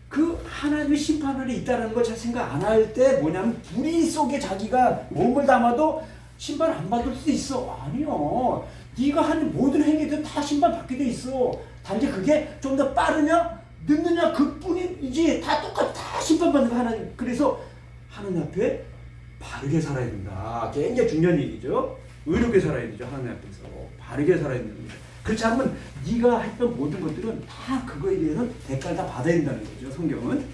그 하나님의 심판 아래 있다는 걸 잘 생각 안 할 때 뭐냐면 불의 속에 자기가 몸을 담아도 심판 안 받을 수도 있어. 아니요. 네가 하는 모든 행위들 다 심판 받게 돼 있어. 단지 그게 좀 더 빠르냐 늦느냐 그뿐이지 다 똑같이 다 심판 심판받는 거 하나님. 그래서 하나님 앞에 바르게 살아야 된다. 굉장히 중요한 얘기죠. 의롭게 살아야 되죠. 하나님 앞에서 바르게 살아야 됩니다. 그렇지 않으면 네가 했던 모든 것들은 다 그거에 대해서는 대가를 다 받아야 된다는 거죠. 성경은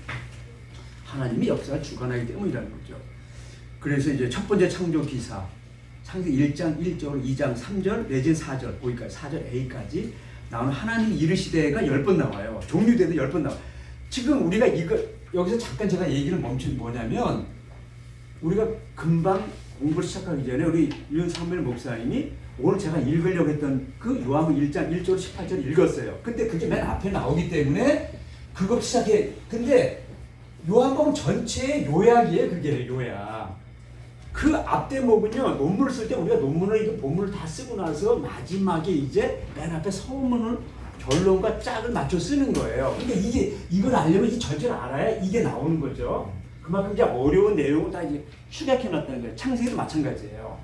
하나님이 역사를 주관하기 때문이라는 거죠. 그래서 이제 첫 번째 창조 기사 창세기 1장 1절, 2장 3절, 내지는 4절, 거기까지 4절 A까지 나오는 하나님 이르시되가 10번 나와요. 종류대도 10번 나와요. 지금 우리가 이거 여기서 잠깐 제가 얘기를 멈춘 뭐냐면 우리가 금방 공부를 시작하기 전에 우리 윤사무엘 목사님이 오늘 제가 읽으려고 했던 그 요한복음 1장 1절 18절 읽었어요. 근데 그게 맨 앞에 나오기 때문에 그거 시작해. 근데 요한복음 전체의 요약이에요. 그게 요약. 그 앞대목은요, 논문을 쓸 때 우리가 논문을 이거 본문을 다 쓰고 나서 마지막에 이제 맨 앞에 서문을 결론과 짝을 맞춰 쓰는 거예요. 그러니까 이걸 알려면 이 전체를 알아야 이게 나오는 거죠. 그만큼 이제 어려운 내용을 다 이제 축약해 놨다는 거예요. 창세기도 마찬가지예요.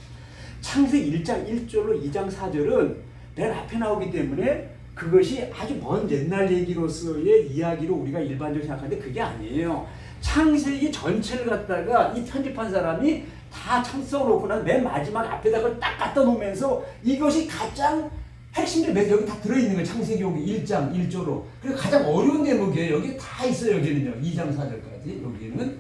창세기 1장 1절로 2장 4절은 맨 앞에 나오기 때문에 그것이 아주 먼 옛날 얘기로서의 이야기로 우리가 일반적으로 생각하는데 그게 아니에요. 창세기 전체를 갖다가 이 편집한 사람이 다 창세성을 놓고 나서 맨 마지막 앞에다가 딱 갖다 놓으면서 이것이 가장 핵심들이 여기 다 들어있는 거예요. 창세기 여기 1장 1절로. 그리고 가장 어려운 대목이에요. 여기 다 있어요. 여기는요. 2장 4절까지 여기는.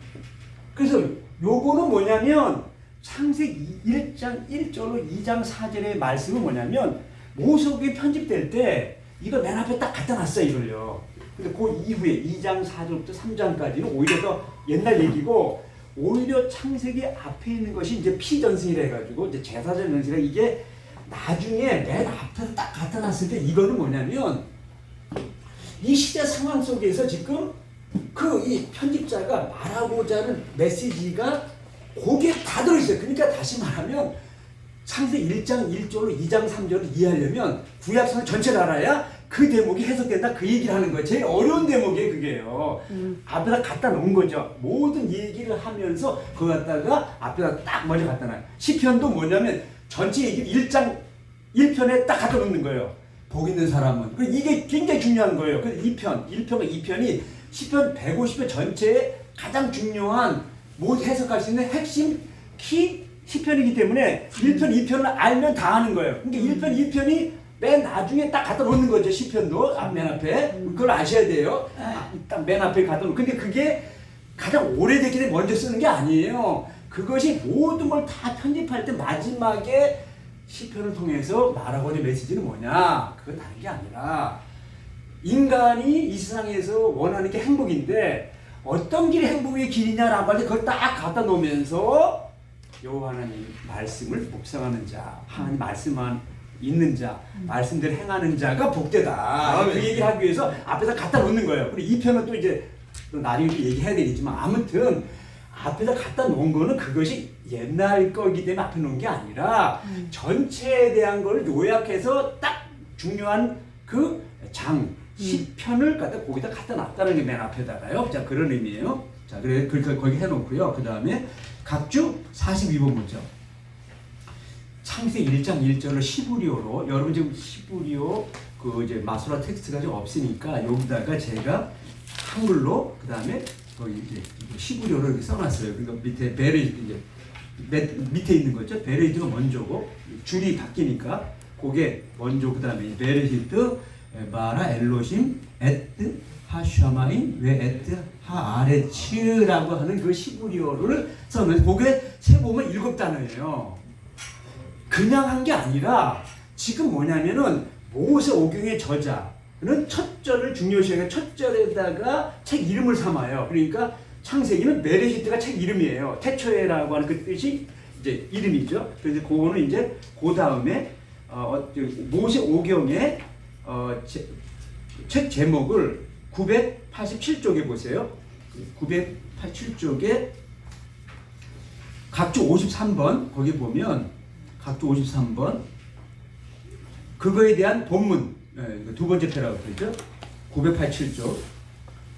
그래서 요거는 뭐냐면 창세기 1장 1절로 2장 4절의 말씀은 뭐냐면 모세오경이 편집될 때 이거 맨 앞에 딱 갖다 놨어요. 이걸요. 근데 그 이후에 2장 4절부터 3장까지는 오히려 더 옛날 얘기고 오히려 창세기 앞에 있는 것이 이제 피전승이라 해가지고 이제 제사절 전승이라 이게 나중에 맨 앞에 딱 갖다 놨을 때 이거는 뭐냐면 이 시대 상황 속에서 지금 그 이 편집자가 말하고자 하는 메시지가 거기에 다 들어있어요. 그러니까 다시 말하면 창세기 1장 1절로 2장 3절을 이해하려면 구약성을 전체를 알아야 그 대목이 해석된다 그 얘기를 하는 거예요. 제일 어려운 대목이에요. 그게요. 앞에다 갖다 놓은 거죠. 모든 얘기를 하면서 그거 갖다가 앞에다 딱 먼저 갖다 놔요. 시편도 뭐냐면 전체 얘기를 1장 1편에 딱 갖다 놓는 거예요. 복 있는 사람은. 이게 굉장히 중요한 거예요. 그래서 1편과 2편이 시편 150편 전체에 가장 중요한 모두 해석할 수 있는 핵심 키 시편이기 때문에 1편, 2편을 알면 다 아는 거예요. 그러니까 1편, 2편이 맨 나중에 딱 갖다 놓는 거죠. 시편도 맨 앞에. 그걸 아셔야 돼요. 딱 맨 앞에 갖다 놓고. 근데 그게 가장 오래됐기 때문에 먼저 쓰는 게 아니에요. 그것이 모든 걸 다 편집할 때 마지막에 시편을 통해서 말하고자 하는 메시지는 뭐냐? 그건 다른 게 아니라 인간이 이 세상에서 원하는 게 행복인데 어떤 길이 행복의 길이냐라고 할 때 그걸 딱 갖다 놓으면서 여호와 하나님 말씀을 묵상하는 자, 하나님 말씀만 있는 자, 말씀대로 행하는 자가 복되다. 그 얘기를 하기 위해서 앞에다 갖다 놓는 거예요. 그리고 이 편은 또 이제 또 나중에 얘기해야 되겠지만 아무튼 앞에다 갖다 놓은 거는 그것이 옛날 거기 때문에 앞에 놓은 게 아니라 전체에 대한 걸 요약해서 딱 중요한 그 장, 시편을 거기다 갖다 놨다는 게 맨 앞에다가요. 자, 그런 의미예요. 자, 그래 거기 해놓고요. 그 다음에 각주 42번 보죠. 창세기 1장 1절을 시브리어로 여러분 지금 시브리어 그 이제 마수라 텍스트가 좀 없으니까 여기다가 제가 한글로 그 다음에 거기 이제 시브리어로 이렇게 써놨어요. 그러니까 밑에 베레이트 이제 밑에 있는 거죠. 베레이트가 먼저고 줄이 바뀌니까 그게 먼저 그 다음에 베레이트 바라 엘로심 에트 하샤마인 웨 에트 하아레츠라고 하는 그 시브리어를 써놓은 그게 세 보면 7단어예요. 그냥 한 게 아니라 지금 뭐냐면은 모세오경의 저자는 첫 절을 중요시하게 첫 절에다가 책 이름을 삼아요. 그러니까 창세기는 메레시트가 책 이름이에요. 태초에라고 하는 그 뜻이 이제 이름이죠. 그래서 그거는 이제 그 다음에 모세오경의 책 제목을 987쪽에 보세요. 987쪽에 각주 53번 거기 보면 각주 53번 그거에 대한 본문 두 번째 패라고 그러죠. 987쪽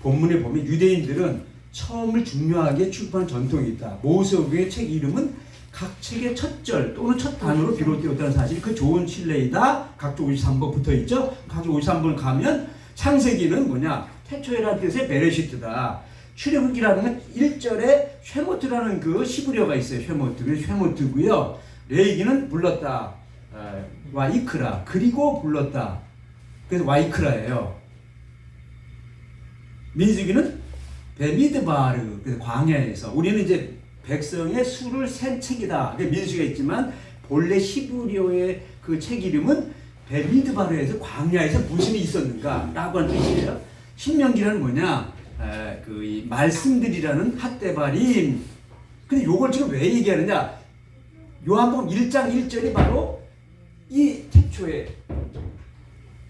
본문에 보면 유대인들은 처음을 중요하게 출판한 전통이 있다. 모세오경의 책 이름은 각 책의 첫 절 또는 첫 단어로 비롯되었다는 사실이 그 좋은 신뢰이다. 각주 53번 붙어있죠. 각주 53번 가면 창세기는 뭐냐 태초에라는 뜻의 베레시트다. 출애굽기라는 건 1절에 쉐모트라는 그 시브리어가 있어요. 쉐모트. 그래서 쉐모트고요. 레이기는 불렀다. 와이크라. 그리고 불렀다. 그래서 와이크라예요. 민수기는 베미드바르. 그래서 광야에서. 우리는 이제 백성의 수를 센 책이다. 민수기가 있지만 본래 히브리어의 그 책 이름은 베미드바르에서 광야에서 무슨 일이 있었는가 라고 하는 뜻이에요. 신명기라는 뭐냐? 이 말씀들이라는 핫데바림. 근데 요걸 지금 왜 얘기하느냐? 요한복음 1장 1절이 바로 이 태초에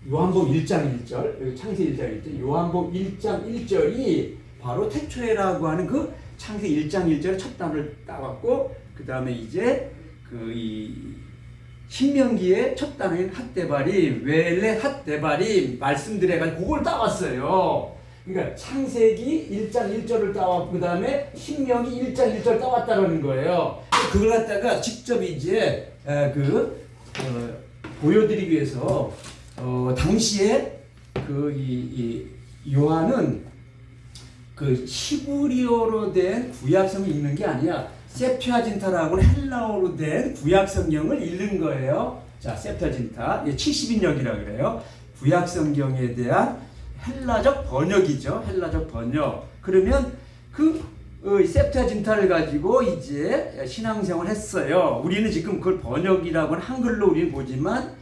요한복음 1장 1절, 여기 창세기 1장 1절, 요한복음 1장 1절이 바로 태초에라고 하는 그 창세기 1장 1절의 첫 단어를 따왔고, 그 다음에 이제 이 신명기의 첫 단어인 핫데바림, 웰레 핫데바림 말씀들 해가지고 그걸 따왔어요. 그러니까 창세기 1장 1절을 따왔고, 그 다음에 신명기 1장 1절 따왔다라는 거예요. 그걸 갖다가 직접 이제 보여드리기 위해서 당시에 이 요한은 그 히브리어로 된 구약성을 읽는 게 아니야. 세프아진타라고 헬라어로 된 구약성경을 읽는 거예요. 자, 세프아진타 70인역이라고 그래요. 구약성경에 대한 헬라적 번역이죠. 헬라적 번역. 그러면 세프아진타를 가지고 이제 신앙생활을 했어요. 우리는 지금 그걸 번역이라고 하는 한글로 우리는 보지만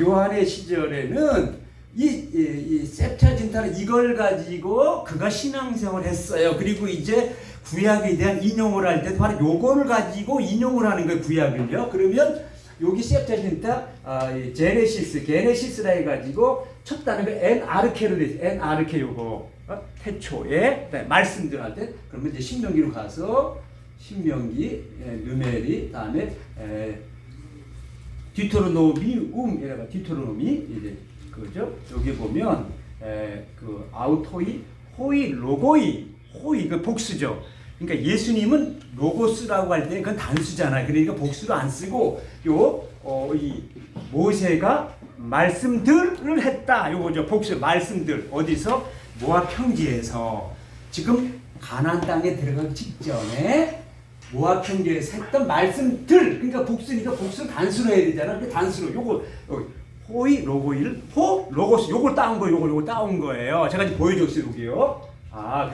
요한의 시절에는 이 세프아진타는 이걸 가지고 그가 신앙생활을 했어요. 그리고 이제 구약에 대한 인용을 할 때 바로 요거를 가지고 인용을 하는 거예요. 구약을요. 그러면 여기 세프아진타 게네시스라 해가지고 첫 단어가 엔아르케로 돼 있어요. 엔아르케 요거 태초에 말씀들 할 때 그러면 이제 신명기로 가서 신명기 누메리 다음에 디토로노미움이라고 디토로노미 이제 그죠? 여기 보면 그 아우토이 호이 로고이 호이 그 복수죠. 그러니까 예수님은 로고스라고 할 때 그건 단수잖아요. 그러니까 복수로 안 쓰고 이 모세가 말씀들을 했다. 요거죠. 복수 말씀들 어디서 모압 평지에서 지금 가나안 땅에 들어가기 직전에 모압 평지에서 했던 말씀들 그러니까 복수니까 복수를 단수로 해야 되잖아. 그 단수로 요거 호이 로고일 호 로고스 요걸 따온 거예요. 요걸 따온 거예요. 제가 지금 보여줬어요. 여기요.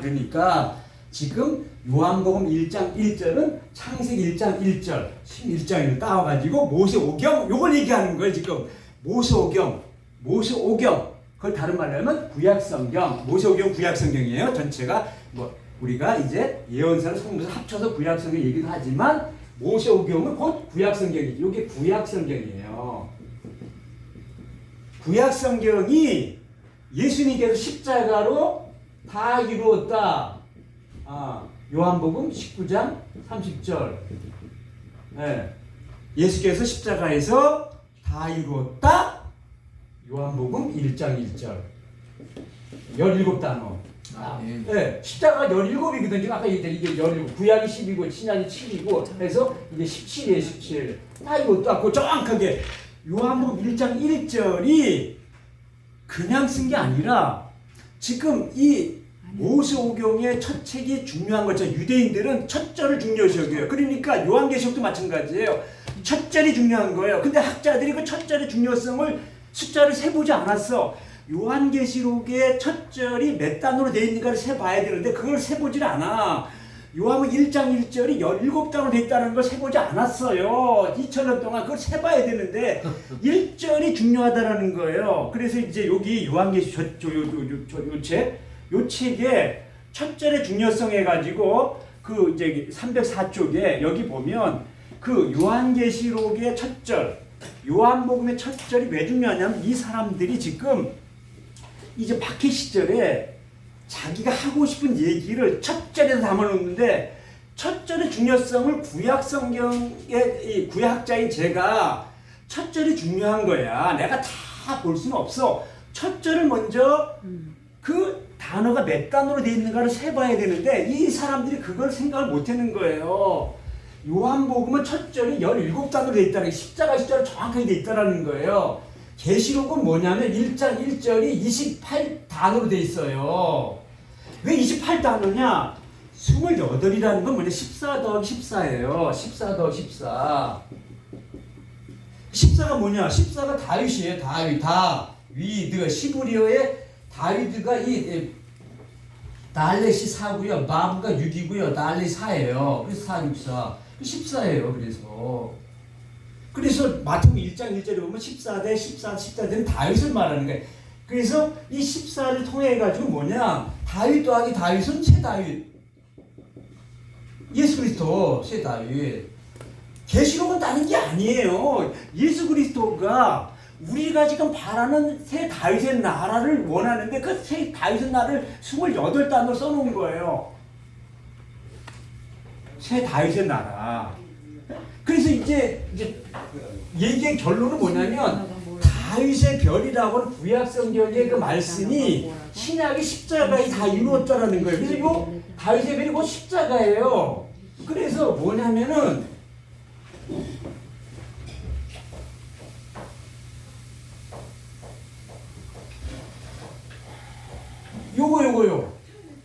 그러니까 지금 요한복음 1장 1절은 창세기 1장 1절 11장을 따와가지고 모세오경 요걸 얘기하는 거예요. 지금 모세오경 그걸 다른 말로 하면 구약성경 모세오경 구약성경이에요. 전체가 우리가 이제 예언서를 성경서 합쳐서 구약성경 얘기도 하지만 모세오경은 곧 구약성경이죠. 이게 구약성경이에요. 구약성경이 예수님께서 십자가로 다 이루었다. 요한복음 19장 30절. 네. 예수께서 십자가에서 다 이루었다. 요한복음 1장 1절. 17단어. 네. 십자가가 17이거든요. 아까 이게 17. 구약이 10이고 신약이 7이고 그래서 이게 17이에요. 17. 다 이것도 않고 정확하게 요한복음 1장 1절이 그냥 쓴 게 아니라 지금 이 모세오경의 첫 책이 중요한 거죠. 유대인들은 첫 절을 중요시 여겨요. 그러니까 요한계시록도 마찬가지예요. 첫 절이 중요한 거예요. 근데 학자들이 그 첫 절의 중요성을 숫자를 세보지 않았어. 요한계시록의 첫 절이 몇 단으로 되어 있는가를 세봐야 되는데 그걸 세보질 않아. 요한복음 1장 1절이 17단으로 되어 있다는 걸 세보지 않았어요. 2000년 동안 그걸 세봐야 되는데 1절이 중요하다라는 거예요. 그래서 이제 여기 요한계시록 요 책에 첫 절의 중요성 해가지고 그 이제 304쪽에 여기 보면 그 요한계시록의 첫 절, 요한복음의 첫 절이 왜 중요하냐면 이 사람들이 지금 이제 박해 시절에 자기가 하고 싶은 얘기를 첫 절에서 담아놓는데 첫 절의 중요성을 구약성경의 구약학자인 제가 첫 절이 중요한 거야. 내가 다 볼 수는 없어. 첫 절을 먼저 그 단어가 몇 단어로 되어 있는가를 세봐야 되는데 이 사람들이 그걸 생각을 못하는 거예요. 요한복음은 첫 절이 17단어로 되어 있다는 게 십자가 시절에 정확하게 되어 있다는 거예요. 계시록은 뭐냐면 1장 1절이 28단어로 되어 있어요. 왜 살 단어냐? 28이라는 건 뭐냐? 14 더하기 14예요. 14 더하기 14. 14가 뭐냐? 14가 다윗이에요. 다윗. 시브리어의 다윗가 이 날렛이 4고요. 마브가 6이고요. 날렛이 4예요. 그래서 4, 6, 4. 14예요. 그래서 마태복음 1장 1절에 보면 14대 14, 14대는 다윗을 말하는 거예요. 그래서 이 14를 통해 가지고 뭐냐? 다윗 더하기 다윗은 새 다윗. 예수 그리스도 새 다윗. 계시록은 다른 게 아니에요. 예수 그리스도가 우리가 지금 바라는 새 다윗의 나라를 원하는데 그 새 다윗의 나라를 28단으로 써놓은 거예요. 새 다윗의 나라. 그래서 이제 얘기의 결론은 뭐냐면 다윗의 별이라고 하는 구약 성경의 그 말씀이 신약의 십자가에 다 이루어졌다는 거예요. 그래서 이거 다윗의 별이 곧 십자가예요. 그래서 뭐냐면은 요거요.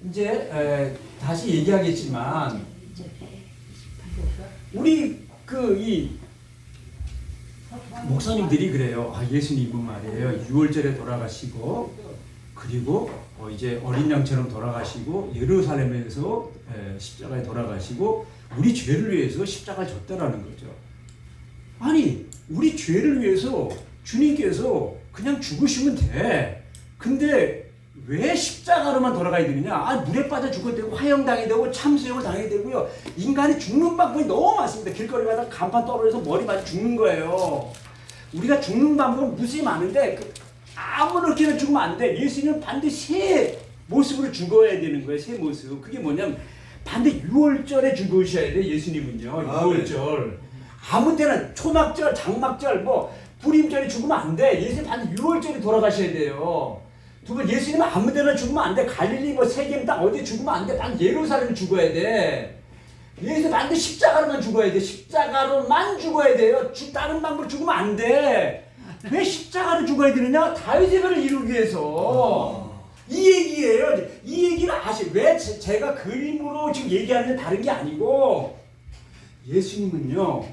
이제 다시 얘기하겠지만 우리 이 목사님들이 그래요. 예수님은 말이에요. 6월절에 돌아가시고 그리고 이제 어린 양처럼 돌아가시고 예루살렘에서 십자가에 돌아가시고 우리 죄를 위해서 십자가를 졌다라는 거죠. 아니 우리 죄를 위해서 주님께서 그냥 죽으시면 돼. 근데 왜 십자가로만 돌아가야 되느냐? 물에 빠져 죽어야 되고 화형당해야 되고 참수형을 당해야 되고요. 인간이 죽는 방법이 너무 많습니다. 길거리 가다가 간판 떨어져서 머리 맞아 죽는 거예요. 우리가 죽는 방법은 무수히 많은데 아무렇게나 죽으면 안 돼. 예수님은 반드시 새 모습으로 죽어야 되는 거예요. 새 모습. 그게 뭐냐면 반드시 6월절에 죽으셔야 돼. 예수님은요. 6월절. 아무 때나 초막절, 장막절, 불임절에 죽으면 안 돼. 예수님 반드시 6월절에 돌아가셔야 돼요. 두 번 예수님은 아무 데나 죽으면 안 돼. 갈릴리 세겜 땅 어디 죽으면 안 돼. 반드시 예루살렘에 죽어야 돼. 예수님 반드시 십자가로만 죽어야 돼. 십자가로만 죽어야 돼요. 다른 방법으로 죽으면 안 돼. 왜 십자가로 죽어야 되느냐? 다윗의 별을 이루기 위해서. 이 얘기예요. 이 얘기를 왜 제가 그림으로 지금 얘기하는 게 다른 게 아니고 예수님은요.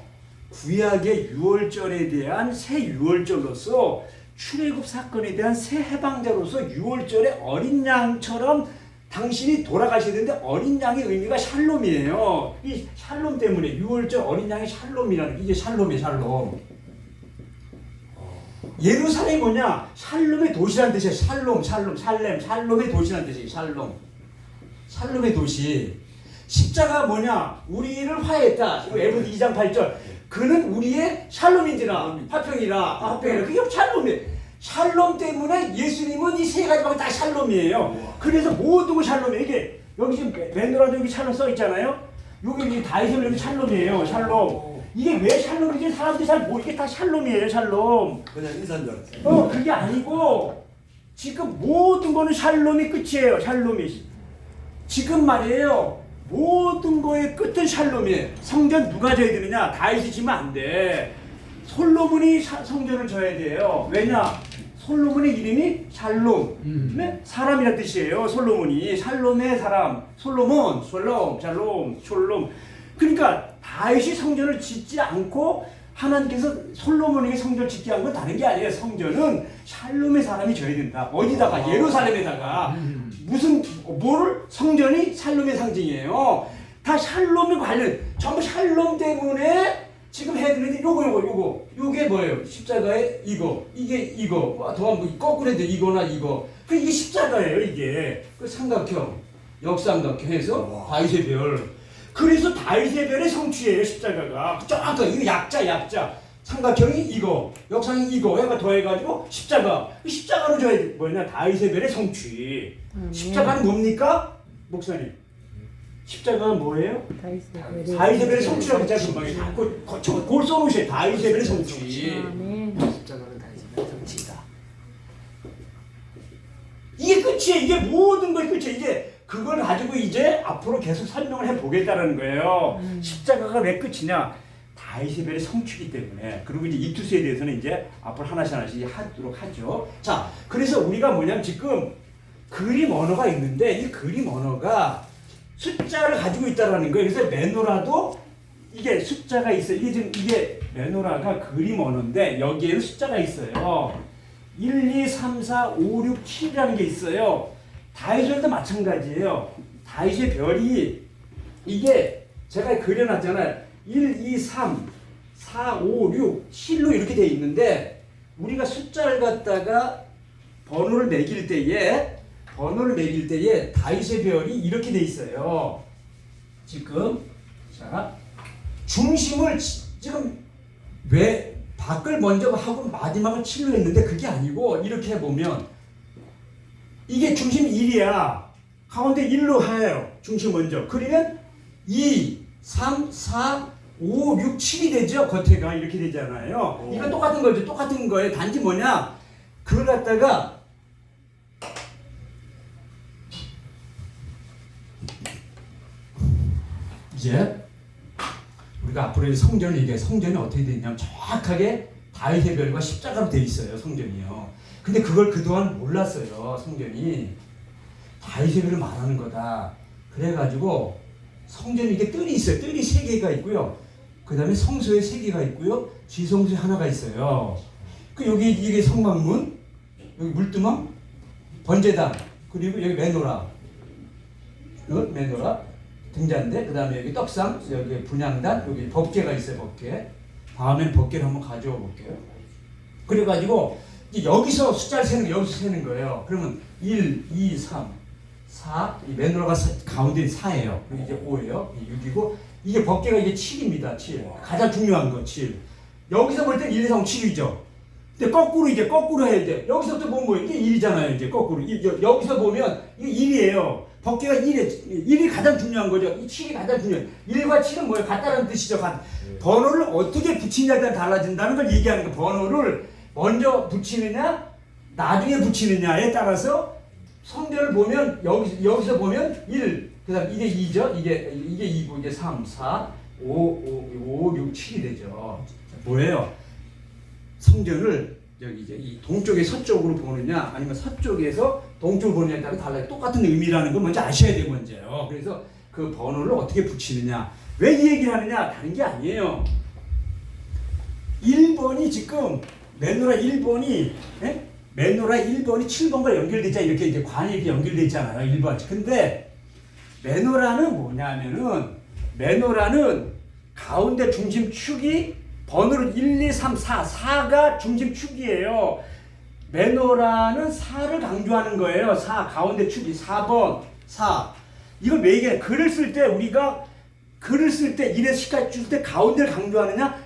구약의 6월절에 대한 새 6월절로서 출애굽 사건에 대한 새 해방자로서 6월절에 어린 양처럼 당신이 돌아가셔야 되는데 어린 양의 의미가 샬롬이에요. 이 샬롬 때문에 6월절 어린 양의 샬롬이라는 이게 샬롬이에요. 샬롬. 예루살렘이 뭐냐? 샬롬의 도시라는 뜻이에요. 샬롬의 도시라는 뜻이에요. 샬롬의 도시. 십자가 뭐냐? 우리를 화해했다. 에베소 2장 8절. 그는 우리의 샬롬인지라 화평이라. 그게 샬롬이에요. 샬롬 때문에 예수님은 이 세 가지 방법 다 샬롬이에요. 그래서 모든 거 샬롬이에요. 이게 여기 지금 맨노라도 여기 샬롬 써 있잖아요. 여기 다이셈 여기 샬롬이에요. 샬롬. 이게 왜 샬롬이지? 사람들이 잘 모르게 다 샬롬이에요. 샬롬. 그냥 인사인 줄 알았어요. 그게 아니고 지금 모든 거는 샬롬이 끝이에요. 샬롬이. 지금 말이에요. 모든 거의 끝은 샬롬이에요. 성전 누가 져야 되느냐? 다윗이 지면 안 돼. 솔로몬이 성전을 져야 돼요. 왜냐? 솔로몬의 이름이 샬롬. 네? 사람이란 뜻이에요. 솔로몬이. 샬롬의 사람. 솔로몬. 샬롬. 그러니까 다윗이 성전을 짓지 않고 하나님께서 솔로몬에게 성전을 짓게 한 건 다른 게 아니에요. 성전은 샬롬의 사람이 져야 된다. 어디다가? 예루살렘에다가. 성전이 샬롬의 상징이에요. 다 샬롬에 관련, 전부 샬롬 때문에 지금 해야 되는데 요게 뭐예요? 십자가에 이거. 더 한번 거꾸로 해도 이거나 이거. 이게 십자가예요, 이게. 그 삼각형, 역삼각형 해서 다윗의 별. 그래서 다윗의 별의 성취예요, 십자가가. 이거 약자. 삼각형이 이거, 역상이 이거 해가 더해가지고 십자가로 줘야 뭐냐? 다윗의 별의 성취. 십자가는 뭡니까? 목사님. 십자가가 뭐예요? 다윗의 별의 성취라고 했잖아요. 그걸 써놓으세요. 다윗의 별의 성취. 십자가는 다윗의 별의 성취다. 이게 끝이에요. 이게 모든 거의 끝이에요. 이제 그걸 가지고 이제 앞으로 계속 설명을 해보겠다는 거예요. 십자가가 왜 끝이냐? 다윗의 별의 성취이기 때문에. 그리고 이제 이투스에 대해서는 이제 앞으로 하나씩 하도록 하죠. 자, 그래서 우리가 뭐냐면 지금 그림 언어가 있는데 이 그림 언어가 숫자를 가지고 있다라는 거예요. 그래서 매노라도 이게 숫자가 있어요. 이게 지금 이게 매노라가 그림 언어인데 여기에는 숫자가 있어요. 1, 2, 3, 4, 5, 6, 7이라는 게 있어요. 다이소도 마찬가지예요. 다이소의 별이 이게 제가 그려놨잖아요. 1, 2, 3, 4, 5, 6, 7로 이렇게 돼 있는데 우리가 숫자를 갖다가 번호를 매길 때에 다이소의 별이 이렇게 돼 있어요. 지금 자 중심을 지금 왜 밖을 먼저 하고 마지막을 7로 했는데 그게 아니고 이렇게 해보면 이게 중심이 1이야. 가운데 1로 해요. 중심 먼저. 그러면 2, 3, 4, 5, 6, 7이 되죠. 겉에가 이렇게 되잖아요. 이거 똑같은 거죠. 똑같은 거예요. 단지 뭐냐? 그걸 갖다가 이제 우리가 앞으로 성전을 얘기해. 성전이 어떻게 되냐면 정확하게 다윗의 별과 십자가로 돼 있어요. 성전이요. 근데 그걸 그동안 몰랐어요. 성전이 다윗의 별을 말하는 거다. 그래가지고 성전에 이게 뜰이 있어요. 뜰이 3개가 있고요. 그 다음에 성소에 3개가 있고요. 지성소에 하나가 있어요. 그 여기 이게 성막문, 여기 물두멍, 번제단, 그리고 여기 메노라, 등잔대, 그 다음에 여기 떡상, 여기 분향단, 여기 법궤가 있어요. 법궤. 다음엔 법궤를 한번 가져와 볼게요. 그래가지고 이제 여기서 숫자를 세는 거예요. 여기서 세는 거예요. 그러면 1, 2, 3, 4, 이 메노라가 가운데 4예요. 그리고 이제 5예요. 6이고 이게 법궤가 이게 7입니다. 7. 가장 중요한 거 7. 여기서 볼 때 1, 2, 3, 7이죠. 근데 거꾸로 해야 돼. 여기서부터 보면 뭐예요? 이게 1이잖아요. 이제 거꾸로. 여기서 보면 이게 1이에요. 법궤가 1이 가장 중요한 거죠. 이 7이 가장 중요해요. 1과 7은 뭐예요? 같다는 뜻이죠. 번호를 어떻게 붙이냐에 따라 달라진다는 걸 얘기하는 거예요. 번호를 먼저 붙이느냐, 나중에 붙이느냐에 따라서 성전을 보면 여기서 보면 1, 그 다음 이게 2죠. 이게 2고 이제 3, 4, 5, 6, 7이 되죠. 뭐예요? 성전을 여기 이제 이 동쪽에 서쪽으로 보느냐 아니면 서쪽에서 동쪽으로 보느냐에 따라 달라요. 똑같은 의미라는 걸 먼저 아셔야 돼요. 먼저요. 그래서 그 번호를 어떻게 붙이느냐. 왜 이 얘기를 하느냐? 다른 게 아니에요. 1번이 지금 메노라 1번이 7번과 연결되자 이렇게 이제 관이 이렇게 연결돼 있잖아요. 1번. 근데 메노라는 뭐냐면은 메노라는 가운데 중심축이 번호를 1, 2, 3, 4가 중심축이에요. 메노라는 4를 강조하는 거예요. 4 가운데 축이 4번 4. 이걸 왜 얘기해? 글을 쓸 때 우리가 글을 쓸 때 1에서 10까지 줄 때 가운데를 강조하느냐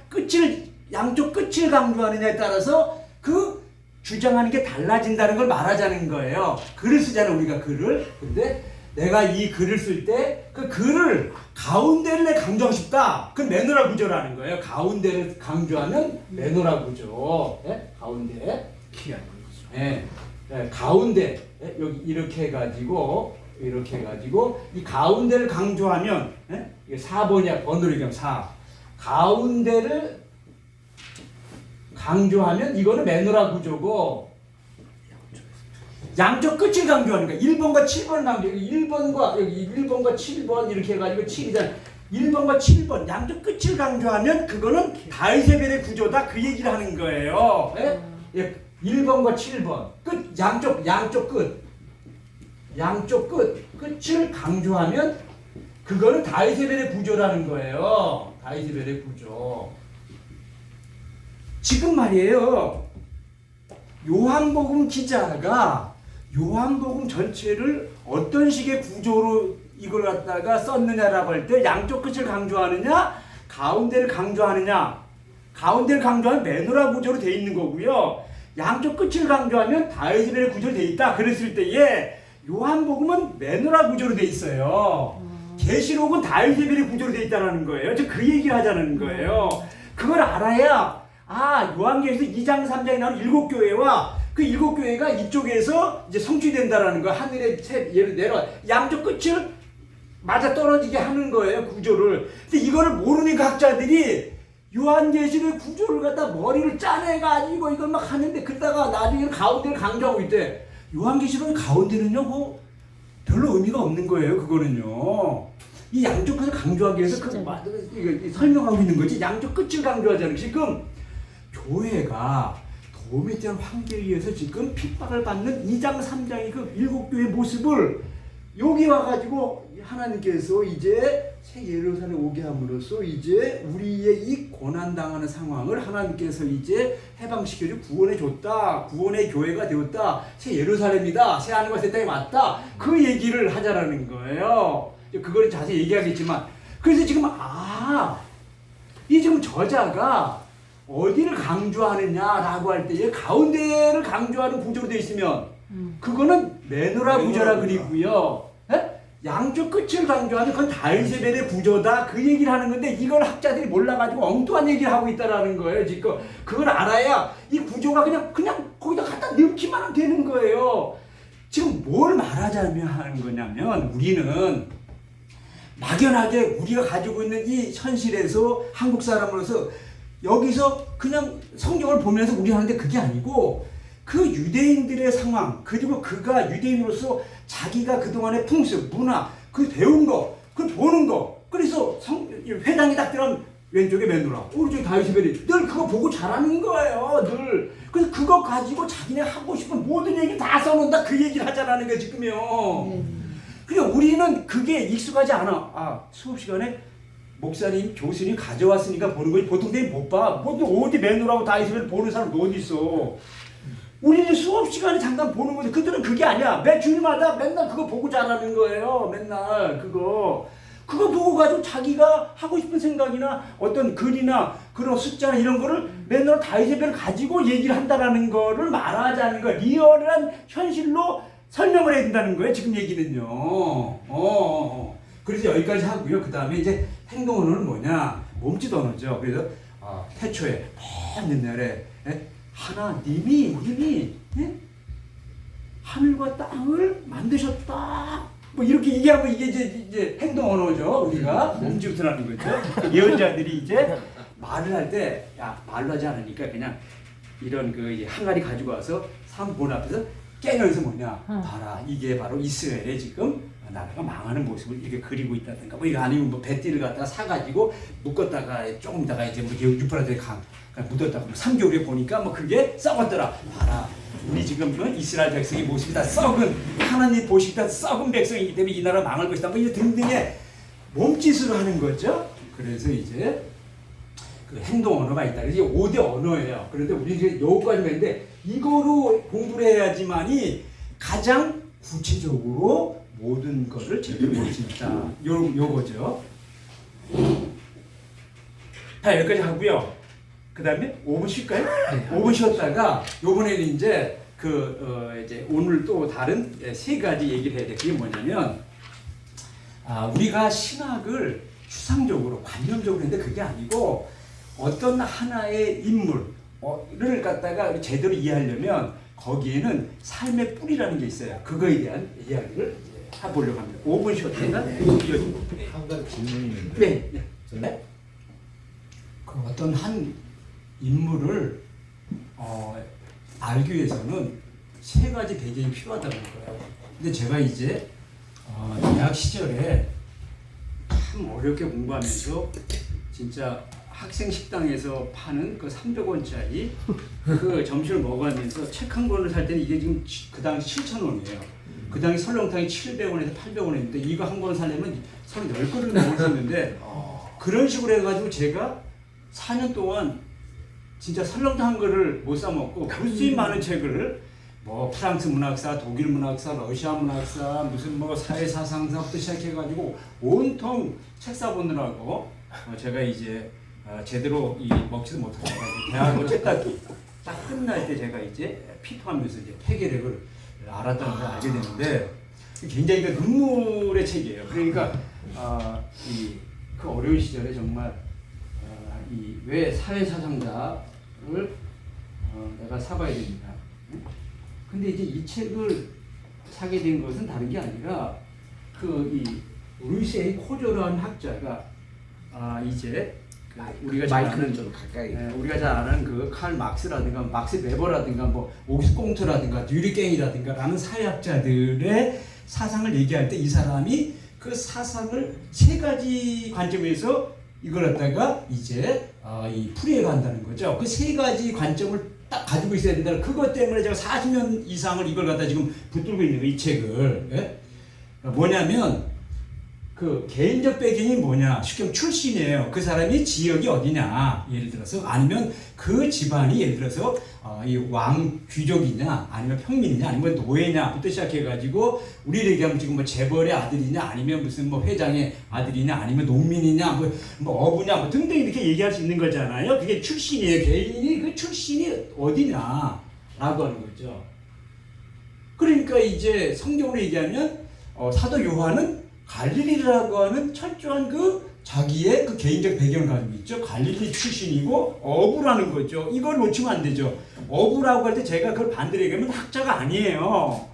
양쪽 끝을 강조하느냐에 따라서 그 주장하는 게 달라진다는 걸 말하자는 거예요. 글을 쓰잖아 우리가 글을. 근데 내가 이 글을 쓸 때 그 글을 가운데를 내가 강조하고 싶다. 그건 메노라 구조라는 거예요. 가운데를 강조하면 메노라 구조. 네? 가운데. 네. 네. 가운데. 네? 여기 이렇게 해가지고 이 가운데를 강조하면 이게 4번이야. 번호를 얘기하면 4. 가운데를 강조하면 이거는 메노라 구조고 양쪽 끝을 강조하는 거야. 1번과 7번을 강조해. 1번과 여기 1번과 7번 이렇게 해가지고 7이잖아. 1번과 7번 양쪽 끝을 강조하면 그거는 다윗의 별의 구조다. 그 얘기를 하는 거예요. 예? 1번과 7번 끝 양쪽 끝을 강조하면 그거는 다윗의 별의 구조라는 거예요. 다윗의 별의 구조. 지금 말이에요. 요한복음 기자가 요한복음 전체를 어떤 식의 구조로 이걸 갖다가 썼느냐라고 할 때 양쪽 끝을 강조하느냐, 가운데를 강조하느냐. 가운데를 강조하면 메노라 구조로 돼 있는 거고요. 양쪽 끝을 강조하면 다윗의 별의 구조로 돼 있다. 그랬을 때에 요한복음은 메노라 구조로 돼 있어요. 계시록은 다윗의 별의 구조로 돼 있다는 거예요. 즉 그 얘기를 하자는 거예요. 그걸 알아야 요한계시록 2장 3장에 나오는 7교회와 그 7교회가 이쪽에서 이제 성취된다라는 거. 하늘에 예를 내려 양쪽 끝을 맞아 떨어지게 하는 거예요. 구조를. 근데 이거를 모르는 학자들이 요한계시록의 구조를 갖다 머리를 짜내가지고 이걸 막 하는데 그러다가 나중에 가운데를 강조하고 있대. 요한계시록 가운데는요, 뭐 별로 의미가 없는 거예요. 그거는요. 이 양쪽 끝을 강조하기 위해서 이거 설명하고 있는 거지. 양쪽 끝을 강조하자는 지금 교회가 도움에 대한 황제에 의해서 지금 핍박을 받는 2장 3장의 그 7교회의 모습을 여기 와가지고 하나님께서 이제 새 예루살렘 오게 함으로써 이제 우리의 이 고난당하는 상황을 하나님께서 이제 해방시켜주고 구원해 줬다. 구원의 교회가 되었다. 새 예루살렘이다. 새 하늘과 새 땅이 왔다. 그 얘기를 하자라는 거예요. 그걸 자세히 얘기하겠지만, 그래서 지금 이 지금 저자가 어디를 강조하느냐라고 할 때 가운데를 강조하는 구조로 되어 있으면 그거는 메노라 구조라 그리고요. 양쪽 끝을 강조하는 그건 다일세벨의 구조다. 그 얘기를 하는 건데 이걸 학자들이 몰라가지고 엉뚱한 얘기를 하고 있다라는 거예요. 지금 그걸 알아야 이 구조가 그냥 거기다 갖다 넣기만 하면 되는 거예요. 지금 뭘 말하자면 하는 거냐면 우리는 막연하게 우리가 가지고 있는 이 현실에서 한국 사람으로서 여기서 그냥 성경을 보면서 우리 하는데 그게 아니고 그 유대인들의 상황 그리고 그가 유대인으로서 자기가 그동안의 풍습, 문화, 그 배운 거, 그 보는 거 그래서 회당이 딱 들어가면 왼쪽에 메누라, 오른쪽에 다윗이벨이 늘 그거 보고 자라는 거예요. 늘. 그래서 그거 가지고 자기네 하고 싶은 모든 얘기 다 써놓는다. 그 얘기를 하자라는 거예요. 지금요. 그러니까 우리는 그게 익숙하지 않아. 수업 시간에 목사님, 교수님 가져왔으니까 보는 거지. 보통 내가 못 봐. 어디 메누라고 다윗이벨 보는 사람 어디 있어. 우리는 수업 시간에 잠깐 보는 건데 그들은 그게 아니야. 매 주일마다 맨날 그거 보고 자라는 거예요. 맨날 그거 보고 가지고 자기가 하고 싶은 생각이나 어떤 글이나 그런 숫자나 이런 거를 맨날 다이제벨을 가지고 얘기를 한다라는 거를 말하자는 거야. 리얼한 현실로 설명을 해야 된다는 거예요. 지금 얘기는요. 그래서 여기까지 하고요. 그 다음에 이제 행동 언어는 뭐냐? 몸짓 언어죠. 그래서 태초에 먼 옛날에 하나님이 예? 하늘과 땅을 만드셨다. 뭐 이렇게 얘기하면 이게 이제 행동 언어죠. 우리가 몸짓을 하는 거죠. 예언자들이 이제 말을 할 때 말로 하지 않으니까 그냥 이런 그 항아리 가지고 와서 사람 본 앞에서 깨면서 뭐냐 봐라 이게 바로 이스라엘의 지금 나라가 망하는 모습을 이렇게 그리고 있다든가 뭐 이거 아니면 뭐 배띠를 갖다가 사가지고 묶었다가 조금 있다가 이제 뭐 유프라데 강 묻었다가 3개월에 보니까 뭐 그게 썩었더라. 봐라 우리 지금 이스라엘 백성의 모습이 다 썩은 하나님 보시기 다 썩은 백성이기 때문에 이 나라 망할 것이다. 뭐 이런 등등의 몸짓으로 하는 거죠. 그래서 이제 그 행동 언어가 있다. 그래서 5대 언어예요. 그런데 우리 이제 여기까지 했는데 이거로 공부를 해야지만이 가장 구체적으로 모든 것을 제대로 볼 수 있다. 요거죠. 자 여기까지 하고요. 그 다음에 5분 쉴까요? 네. 5분 쉬었다가 요번에는 이제 이제 오늘 또 다른 3가지 얘기를 해야 돼. 그게 뭐냐면 우리가 신학을 추상적으로 관념적으로 했는데 그게 아니고 어떤 하나의 인물을 갖다가 제대로 이해하려면 거기에는 삶의 뿌리라는 게 있어요. 그거에 대한 이야기를 해보려고 합니다. 5분 쉬었다가 한 가지 질문이 있는데. 네. 그 어떤 한 인물을 알기 위해서는 3가지 배경이 필요하다는 거예요. 근데 제가 이제 대학 시절에 참 어렵게 공부하면서 진짜 학생 식당에서 파는 그 300원짜리 그 점심을 먹으면서 책 한 권을 살 때는 이게 지금 그 당시 7,000원이에요. 그 당시 설렁탕이 700원에서 800원이었는데 이거 한 권 사려면 30-10그릇을 먹을 수 있는데 그런 식으로 해가지고 제가 4년 동안 진짜 설렁탕 한 그릇을 못 사 먹고 무수히 많은 책을 뭐 프랑스 문학사, 독일 문학사, 러시아 문학사, 무슨 뭐 사회사상사부터 시작해가지고 온통 책 사보느라고 제가 이제 제대로 먹지도 못하고 대학교 책닦기 딱 끝날 때 제가 이제 피파하면서 이제 폐결핵을 알았다는 걸 알게 됐는데 굉장히 그 눈물의 책이에요. 그러니까 그 어려운 시절에 정말 왜 사회사상자를 내가 사봐야 됩니다. 근데 이제 이 책을 사게 된 것은 다른 게 아니라 루이스 A 코조라는 학자가 이제 우리가 잘 마이크는 아는 좀 가까이. 우리가 잘 아는 그 칼 막스라든가 막스 베버라든가 뭐 오기스 꽁트라든가 듀리갱이라든가라는 사회학자들의 사상을 얘기할 때 이 사람이 그 사상을 세 가지 관점에서 이걸 갖다가 이제 이 풀이해 간다는 거죠. 그 세 가지 관점을 딱 가지고 있어야 된다. 그것 때문에 제가 40년 이상을 이걸 갖다 지금 붙들고 있는 거예요. 이 책을. 예? 뭐냐면 그 개인적 배경이 뭐냐, 쉽게 말하면 출신이에요. 그 사람이 지역이 어디냐, 예를 들어서 아니면 그 집안이 예를 들어서 이 왕 귀족이냐, 아니면 평민이냐, 아니면 노예냐부터 시작해가지고 우리를 얘기하면 지금 뭐 재벌의 아들이냐, 아니면 무슨 뭐 회장의 아들이냐, 아니면 농민이냐, 뭐 어부냐, 뭐 등등 이렇게 얘기할 수 있는 거잖아요. 그게 출신이에요. 개인이 그 출신이 어디냐라고 하는 거죠. 그러니까 이제 성경으로 얘기하면 사도 요한은 갈릴리라고 하는 철저한 그 자기의 그 개인적 배경을 가지고 있죠. 갈릴리 출신이고 어부라는 거죠. 이걸 놓치면 안 되죠. 어부라고 할 때 제가 그걸 반대로 얘기하면 학자가 아니에요.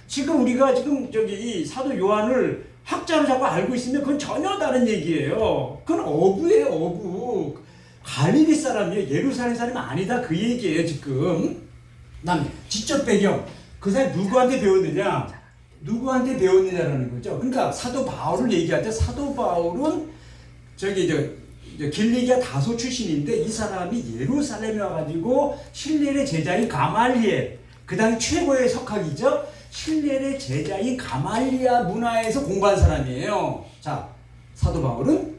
지금 우리가 지금 이 사도 요한을 학자로 자꾸 알고 있으면 그건 전혀 다른 얘기예요. 그건 어부예요, 어부. 갈릴리 사람이에요. 예루살렘 사람이 아니다 그 얘기예요, 지금. 난 지적 배경. 그 사람이 누구한테 배웠느냐? 누구한테 배웠느냐라는 거죠. 그러니까 사도 바울을 얘기할 때 사도 바울은 길리기아 다소 출신인데 이 사람이 예루살렘에 와가지고 실레의 제자인 가말리엘, 그 다음에 최고의 석학이죠. 실레의 제자인 가말리아 문화에서 공부한 사람이에요. 자, 사도 바울은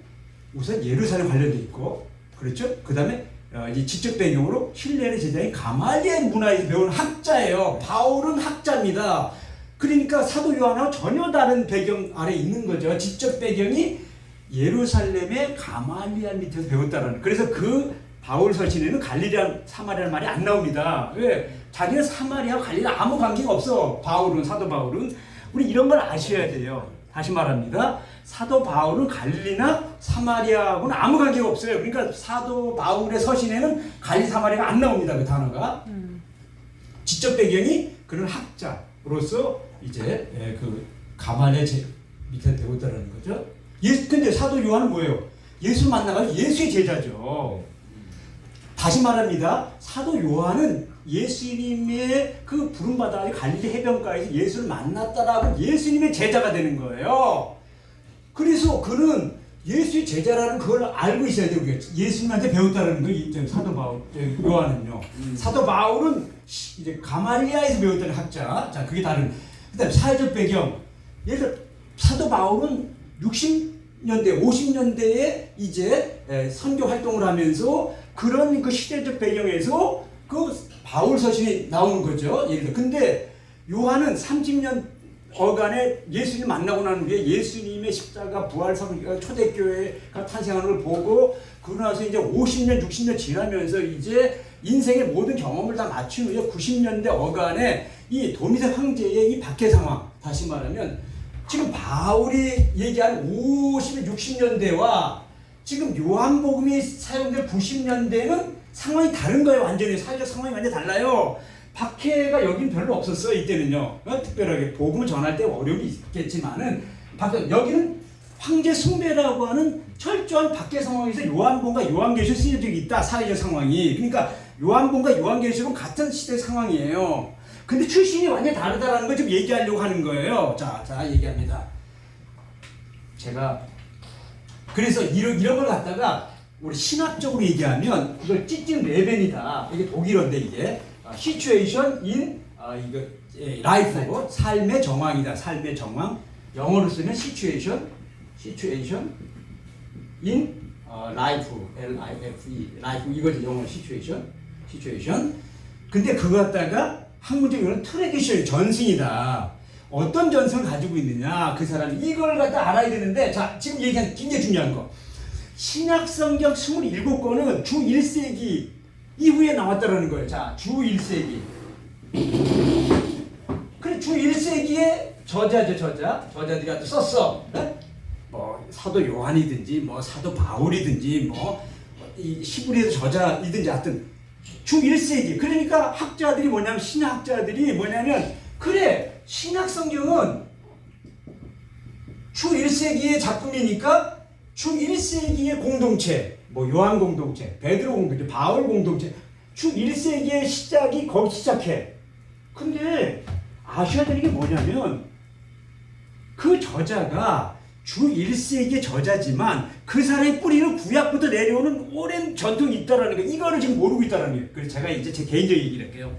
우선 예루살렘 관련돼 있고, 그렇죠? 그 다음에 이제 지적 배경으로 실레의 제자인 가말리엘 문화에서 배운 학자예요. 바울은 학자입니다. 그러니까 사도 요한하고 전혀 다른 배경 아래 있는 거죠. 지적 배경이 예루살렘의 가말리엘 밑에서 배웠다라는. 그래서 그 바울 서신에는 갈릴리아 사마리아 말이 안 나옵니다. 왜? 자기는 사마리아와 갈릴리 아무 관계가 없어. 바울은, 사도 바울은. 우리 이런 걸 아셔야 돼요. 다시 말합니다. 사도 바울은 갈릴리나 사마리아하고는 아무 관계가 없어요. 그러니까 사도 바울의 서신에는 갈릴리 사마리아가 안 나옵니다. 그 단어가. 지적 배경이 그런 학자로서 이제 그 가말리엘 밑에 배웠다라는 거죠. 근데 사도 요한은 뭐예요? 예수 만나가지고 예수의 제자죠. 다시 말합니다. 사도 요한은 예수님의 그 부름받아 갈릴리 해변가에서 예수를 만났다라고 예수님의 제자가 되는 거예요. 그래서 그는 예수의 제자라는 그걸 알고 있어야 돼요. 예수님한테 배웠다는 거예요. 사도 바울, 요한은요. 사도 바울은 이제 가말리아에서 배웠다는 학자. 자, 그게 다른. 그다음 사회적 배경. 예를 들어 사도 바울은 60년대, 50년대에 이제 선교 활동을 하면서 그런 그 시대적 배경에서 그 바울 서신이 나오는 거죠. 예를 들어. 근데 요한은 30년 어간에 예수님 만나고 난 후에 예수님의 십자가 부활 선교가 초대교회가 탄생하는 걸 보고 그러고 나서 이제 50년, 60년 지나면서 이제 인생의 모든 경험을 다 마친 후에 90년대 어간에 이 도미세 황제의 이 박해 상황, 다시 말하면 지금 바울이 얘기한 50, 60년대와 지금 요한복음이 사용된 90년대는 상황이 다른 거예요. 완전히 사회적 상황이 완전히 달라요. 박해가 여긴 별로 없었어요. 이때는요. 특별하게 복음을 전할 때 어려움이 있겠지만은 여기는 황제 숭배라고 하는 철저한 박해 상황에서 요한복음과 요한계시록 쓰여진 적이 있다. 사회적 상황이. 그러니까 요한복음과 요한계시록은 같은 시대 상황이에요. 근데 출신이 완전히 다르다라는 걸 좀 얘기하려고 하는 거예요. 자, 얘기합니다. 제가 그래서 이런 걸 갖다가 우리 신학적으로 얘기하면 이걸 찌찐 레벤이다. 이게 독일어인데 이게 situation in life, 삶의 정황이다. 삶의 정황. 영어로 쓰면 situation in life, L-I-F-E, life 이거지 영어 situation. 근데 그거 갖다가 학문적으로는 트레디션, 전승이다. 어떤 전승을 가지고 있느냐, 그 사람이 이걸 갖다 알아야 되는데, 자, 지금 얘기한 굉장히 중요한 거. 신약성경 27권은 주 1세기 이후에 나왔다라는 거예요. 자, 주 1세기. 그래, 주 1세기에 저자들이 갖다 썼어. 네? 뭐, 사도 요한이든지, 뭐, 사도 바울이든지, 뭐, 이 시브리에서 저자이든지 하여튼, 주 1세기. 그러니까 학자들이 뭐냐면, 신학자들이 뭐냐면, 그래, 신약성경은 주 1세기의 작품이니까 주 1세기의 공동체, 뭐 요한 공동체, 베드로 공동체, 바울 공동체 주 1세기의 시작이 거기 시작해. 근데 아셔야 되는 게 뭐냐면 그 저자가 주 1세기의 저자지만 그 사람의 뿌리는 구약부터 내려오는 오랜 전통이 있다라는 거, 이거를 지금 모르고 있다라는 거예요. 그래서 제가 이제 제 개인적인 얘기를 할게요.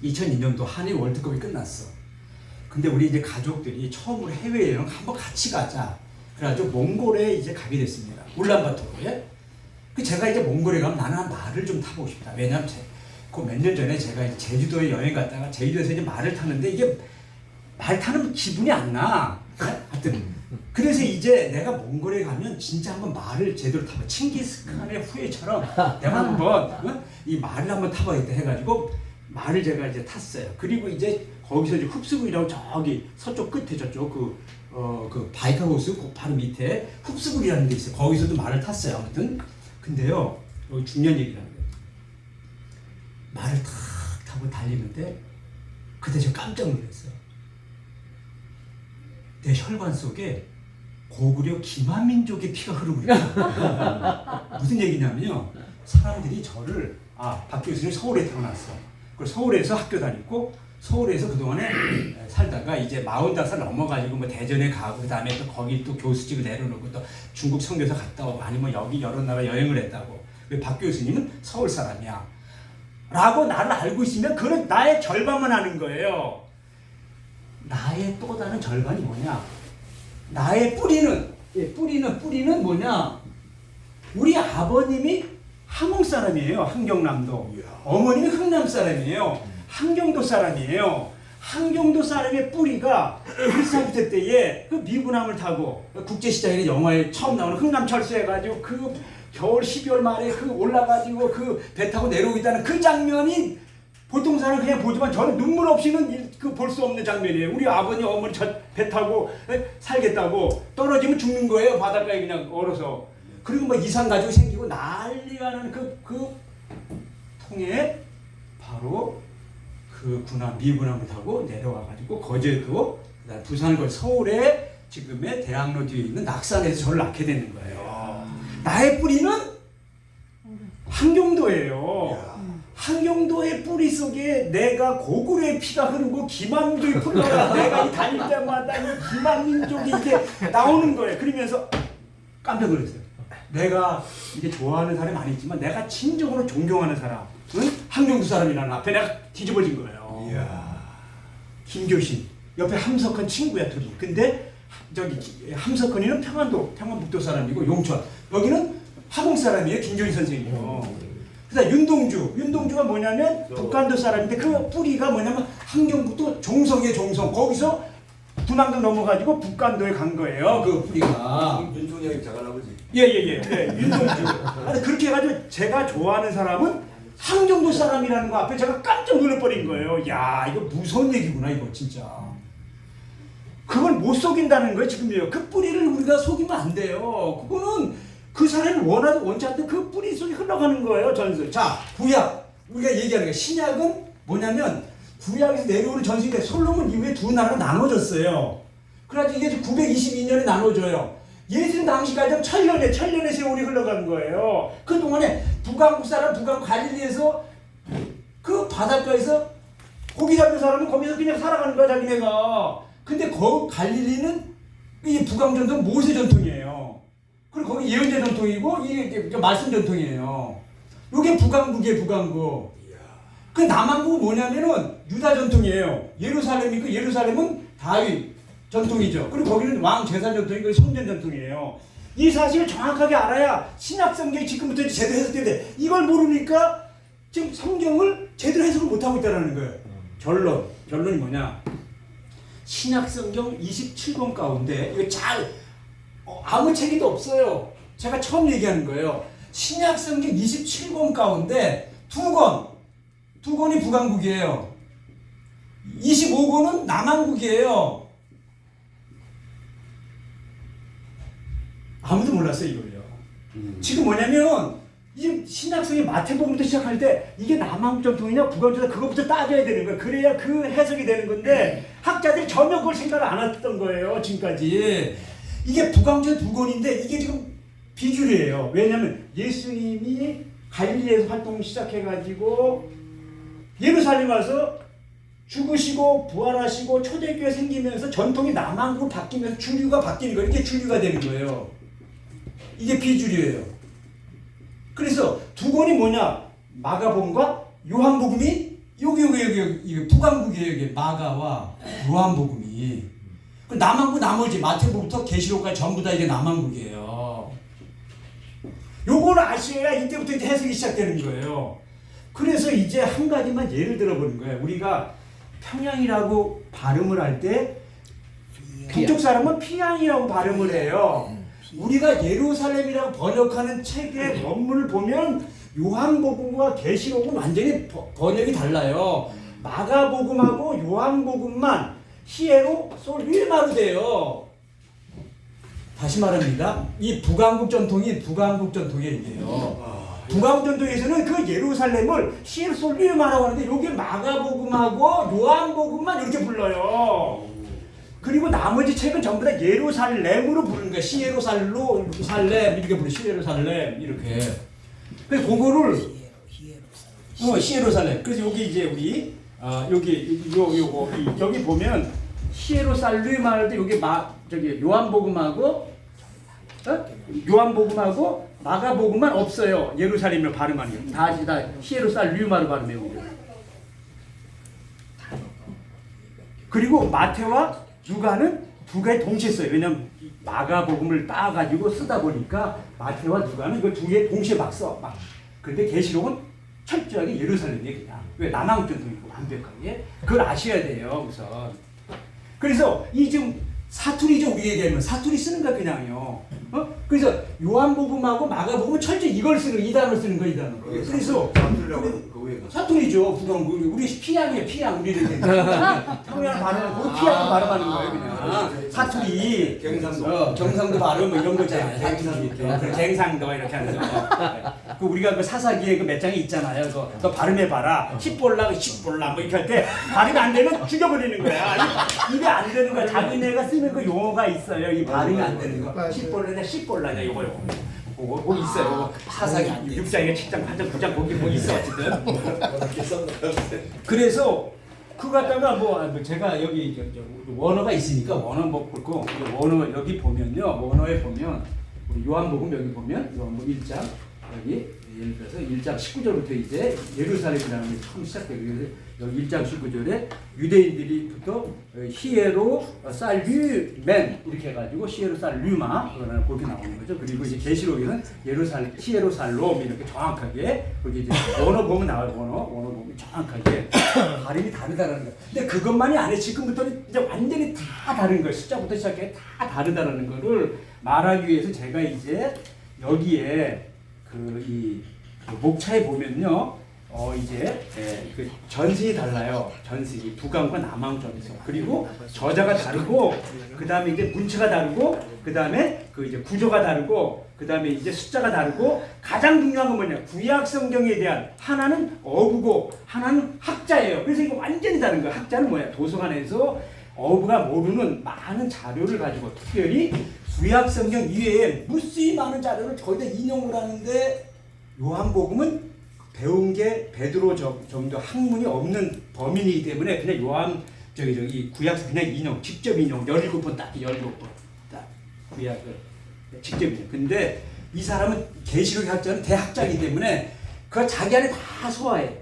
2002년도 한일 월드컵이 끝났어. 근데 우리 이제 가족들이 처음으로 해외여행 한번 같이 가자. 그래가지고 몽골에 이제 가게 됐습니다. 울란바토르에. 그 제가 이제 몽골에 가면 나는 말을 좀 타보고 싶다. 왜냐면 그 몇 년 전에 제가 이제 제주도에 여행 갔다가 제주도에서 이제 말을 타는데 이게 말 타는 기분이 안 나. 하여튼 그래서 이제 내가 몽골에 가면 진짜 한번 말을 제대로 타봐. 칭기스칸의 후예처럼 내가 한번 이 말을 한번 타봐야겠다 해가지고 말을 제가 이제 탔어요. 그리고 이제 거기서 이제 흡수굴이라고 저기 서쪽 끝에 저쪽 그 바이카호스 그 바로 밑에 흡수굴이라는 데 있어요. 거기서도 말을 탔어요. 아무튼 근데요 중요한 얘기라는 거예요. 말을 탁 타고 달리는데 그때 제가 깜짝 놀랐어요. 내 혈관 속에 고구려 기만민족의 피가 흐르고 있어요. 무슨 얘기냐면요. 사람들이 저를 박 교수님 서울에 태어났어. 그리고 서울에서 학교 다녔고 서울에서 그동안에 살다가 이제 45살 넘어가지고 뭐 대전에 가고 그다음에 또 거기 또 교수직을 내려놓고 또 중국 선교사 갔다 오고 아니면 여기 여러 나라 여행을 했다고. 박 교수님은 서울 사람이야. 라고 나를 알고 있으면 그런 나의 절반만 아는 거예요. 나의 또 다른 절반이 뭐냐? 나의 뿌리는 뭐냐? 우리 아버님이 함흥 사람이에요. 함경남도. 어머니는 흥남 사람이에요. 함경도 사람이에요. 함경도 사람의 뿌리가 일사부터 때에 그 미군함을 타고 국제시장에 영화에 처음 나오는 흥남철수 해가지고 그 겨울 12월 말에 그 올라가지고 그 배 타고 내려오고 있다는 그 장면이 보통 사람은 그냥 보지만 저는 눈물 없이는 그 볼 수 없는 장면이에요. 우리 아버님 어머니 저 배 타고 살겠다고 떨어지면 죽는 거예요. 바닷가에 그냥 얼어서. 그리고 뭐 이상 가지고 생기고 난리가 나는 그 통에 바로 그 미군함을 타고 내려와가지고 거제도 그다음 부산 거 서울에 지금의 대학로 뒤에 있는 낙산에서 저를 낳게 되는 거예요. 나의 뿌리는 함경도예요. 함경도의 뿌리 속에 내가 고구려의 피가 흐르고 기만민족이 흘러가 내가 이 다닐 때마다 이 기만민족이 이게 나오는 거예요. 그러면서 깜짝 놀랐어요. 내가 이게 좋아하는 사람이 많이 있지만 내가 진정으로 존경하는 사람은 함경도 사람이라는 앞에 내가 뒤집어진 거예요. 김교신 옆에 함석헌 친구야 둘이. 근데 저기 함석헌이는 평안북도 사람이고 용천 여기는 화공 사람이에요. 김교신 선생이요. 그다음 윤동주가 뭐냐면 북한도 사람인데 그 뿌리가 뭐냐면 함경북도 종성이에요. 종성. 거기서 분당도 넘어가지고 북간도에 간 거예요. 그 뿌리가. 윤총장님 작은아버지. 예, 윤동주. 그렇게 해가지고 제가 좋아하는 사람은 함경도 사람이라는 거 앞에 제가 깜짝 놀라버린 거예요. 야, 이거 무서운 얘기구나, 이거 진짜. 그걸 못 속인다는 거예요, 지금요. 그 뿌리를 우리가 속이면 안 돼요. 그거는 그 사람이 원치 않던 그 뿌리 속에 흘러가는 거예요, 전설. 자, 구약. 우리가 얘기하는 거예요. 신약은 뭐냐면, 구약에서 내려오는 전승대 솔로몬 이후에 두 나라가 나눠졌어요. 그래가지고 이게 922년에 나눠져요. 예수님 당시까지 천년의 세월이 흘러간 거예요. 그동안에 북왕국 사람, 북왕국 갈릴리에서 그 바닷가에서 고기 잡는 사람은 거기서 그냥 살아가는 거야, 자기네가. 근데 갈릴리는 이 북왕 전통 모세 전통이에요. 그리고 거기 예언자 전통이고 이게 말씀 전통이에요. 이게 북왕국이에요, 북왕국. 그 남왕국은 뭐냐면은 유다 전통이에요. 예루살렘이고 예루살렘은 다윗 전통이죠. 그리고 거기는 왕 제사 전통이고 성전 전통이에요. 이 사실을 정확하게 알아야 신약 성경이 지금부터 제대로 해석돼야 돼. 이걸 모르니까 지금 성경을 제대로 해석을 못하고 있다는 거예요. 결론이 뭐냐? 신약 성경 27권 가운데 이거 아무 책에도 없어요. 제가 처음 얘기하는 거예요. 신약 성경 27권 가운데 두 권이 북왕국이에요. 25권은 남왕국이에요. 아무도 몰랐어요, 이걸요. 지금 뭐냐면 이 신약성의 마태복음부터 시작할 때 이게 남왕국 전통이냐 북왕국 전통 그것부터 따져야 되는 거예요. 그래야 그 해석이 되는 건데 학자들이 전혀 그걸 생각을 안 했던 거예요, 지금까지. 이게 북왕국 두 권인데 이게 지금 비주류예요. 왜냐하면 예수님이 갈릴리에서 활동 시작해가지고 예루살렘 와서 죽으시고 부활하시고 초대교회 생기면서 전통이 남한국으로 바뀌면서 주류가 바뀌는 거예요. 이게 주류가 되는 거예요. 이게 비주류예요. 그래서 두 권이 뭐냐? 마가복음과 요한복음이 여기 북왕국이에요. 여기 마가와 요한복음이. 그 남한국 나머지 마태복음부터 계시록까지 전부 다 이게 남한국이에요. 요거를 아셔야 이때부터 이제 해석이 시작되는 거예요. 그래서 이제 한 가지만 예를 들어보는 거예요. 우리가 평양이라고 발음을 할 때 북쪽 사람은 피양이라고 발음을 해요. 우리가 예루살렘이라고 번역하는 책의 원문을 보면 요한복음과 계시록은 완전히 번역이 달라요. 마가복음하고 요한복음만 히에로 솔리마로 돼요. 다시 말합니다. 이 북왕국 전통이 북왕국 전통이에요. 북왕국 전통에서는 그 예루살렘을 히에로 솔리마라고 하는데 여기 마가복음하고 요한복음만 이렇게 불러요. 그리고 나머지 책은 전부 다 예루살렘으로 부르는 거예요. 시에루살로 이렇게 살렘 이렇게 부르 시에루살렘 이렇게. 그래서 그거를 시에루살렘. 그래서 여기 이제 우리 여기 보면 시에루살렘 할 때 여기 저기 요한복음하고 마가복음만 없어요. 예루살렘으로 발음하는 게. 다 시에루살렘으로 발음해요. 그리고 마태와 누가는 두 개 동시에 써요. 왜냐면 마가복음을 따가지고 쓰다 보니까 마태와 누가는 그 두 개 동시에 막 써. 그런데 계시록은 철저하게 예루살렘이에요. 그냥. 왜 남한국 전통이고 완벽하게. 그걸 아셔야 돼요. 우선. 그래서 이 지금 사투리죠. 우리 얘기하면 사투리 쓰는 거 그냥요. 그래서 요한복음하고 마가복음은 철저히 이걸 쓰는 거, 이 단어를 쓰는 거, 이 단어. 그래서 사투리죠. 우리 피양이에요. 피양. 우리는 평양 발음하고 피양 발음하는 거예요. 그냥 사투리. 경상도 발음 뭐 이런 거잖아요. 사투리. 갱상도 이렇게 하는 거. 그 우리가 그 사사기에 그 몇 장이 있잖아요. 너 발음해봐라. 십볼라 뭐 이렇게 할 때 발음이 안 되면 죽여버리는 거야. 입에 안 되는 거야. 자기네가 쓰는 그 용어가 있어요. 이 발음이 안 되는 거. 십볼라냐 이거 뭐 있어요. 사사기 6장에 7장 8장 9장 거기 뭐 있어 어쨌든. 그래서 그 갖다가 뭐 제가 여기 원어가 있으니까 원어 뭐 볼고 원어 여기 보면요. 원어에 보면 우리 요한복음 여기 보면 요한복음 1장 여기 예를 들어서 1장 19절부터 이제 예루살렘이라는 게 처음 시작되고 여기 1장 19절에 유대인들이부터 히에로 살류멘 이렇게 해가지고 히에로 살류마 그렇게 나오는 거죠. 그리고 이제 계시록에는 히에로 살롬 이렇게 정확하게 거기 이제 원어 보면 나와요. 원어 보면 정확하게 발음이 다르다라는 거예요. 근데 그것만이 아니에요. 지금부터는 이제 완전히 다 다른 거예요. 숫자부터 시작해 다 다르다라는 거를 말하기 위해서 제가 이제 여기에 이 목차에 보면요, 이제 그 전신이 달라요. 전신이 북왕과 남왕 전신. 그리고 저자가 다르고, 그 다음에 이제 문체가 다르고, 그 다음에 그 이제 구조가 다르고, 그 다음에 이제 숫자가 다르고, 가장 중요한 건 뭐냐? 구약 성경에 대한 하나는 어부고, 하나는 학자예요. 그래서 이거 완전히 다른 거야. 학자는 뭐야? 도서관에서 어부가 모르는 많은 자료를 가지고 특별히 구약 성경 이외에 무수히 많은 자료를 거기다 인용을 하는데 요한복음은 배운 게 베드로 정도 학문이 없는 범인이기 때문에 그냥 저기 구약 그냥 인용, 직접 인용 17번 딱 17번 딱 구약을 직접 인용. 근데 이 사람은 계시록 학자는 대학자이기 때문에 그 자기 안에 다 소화해.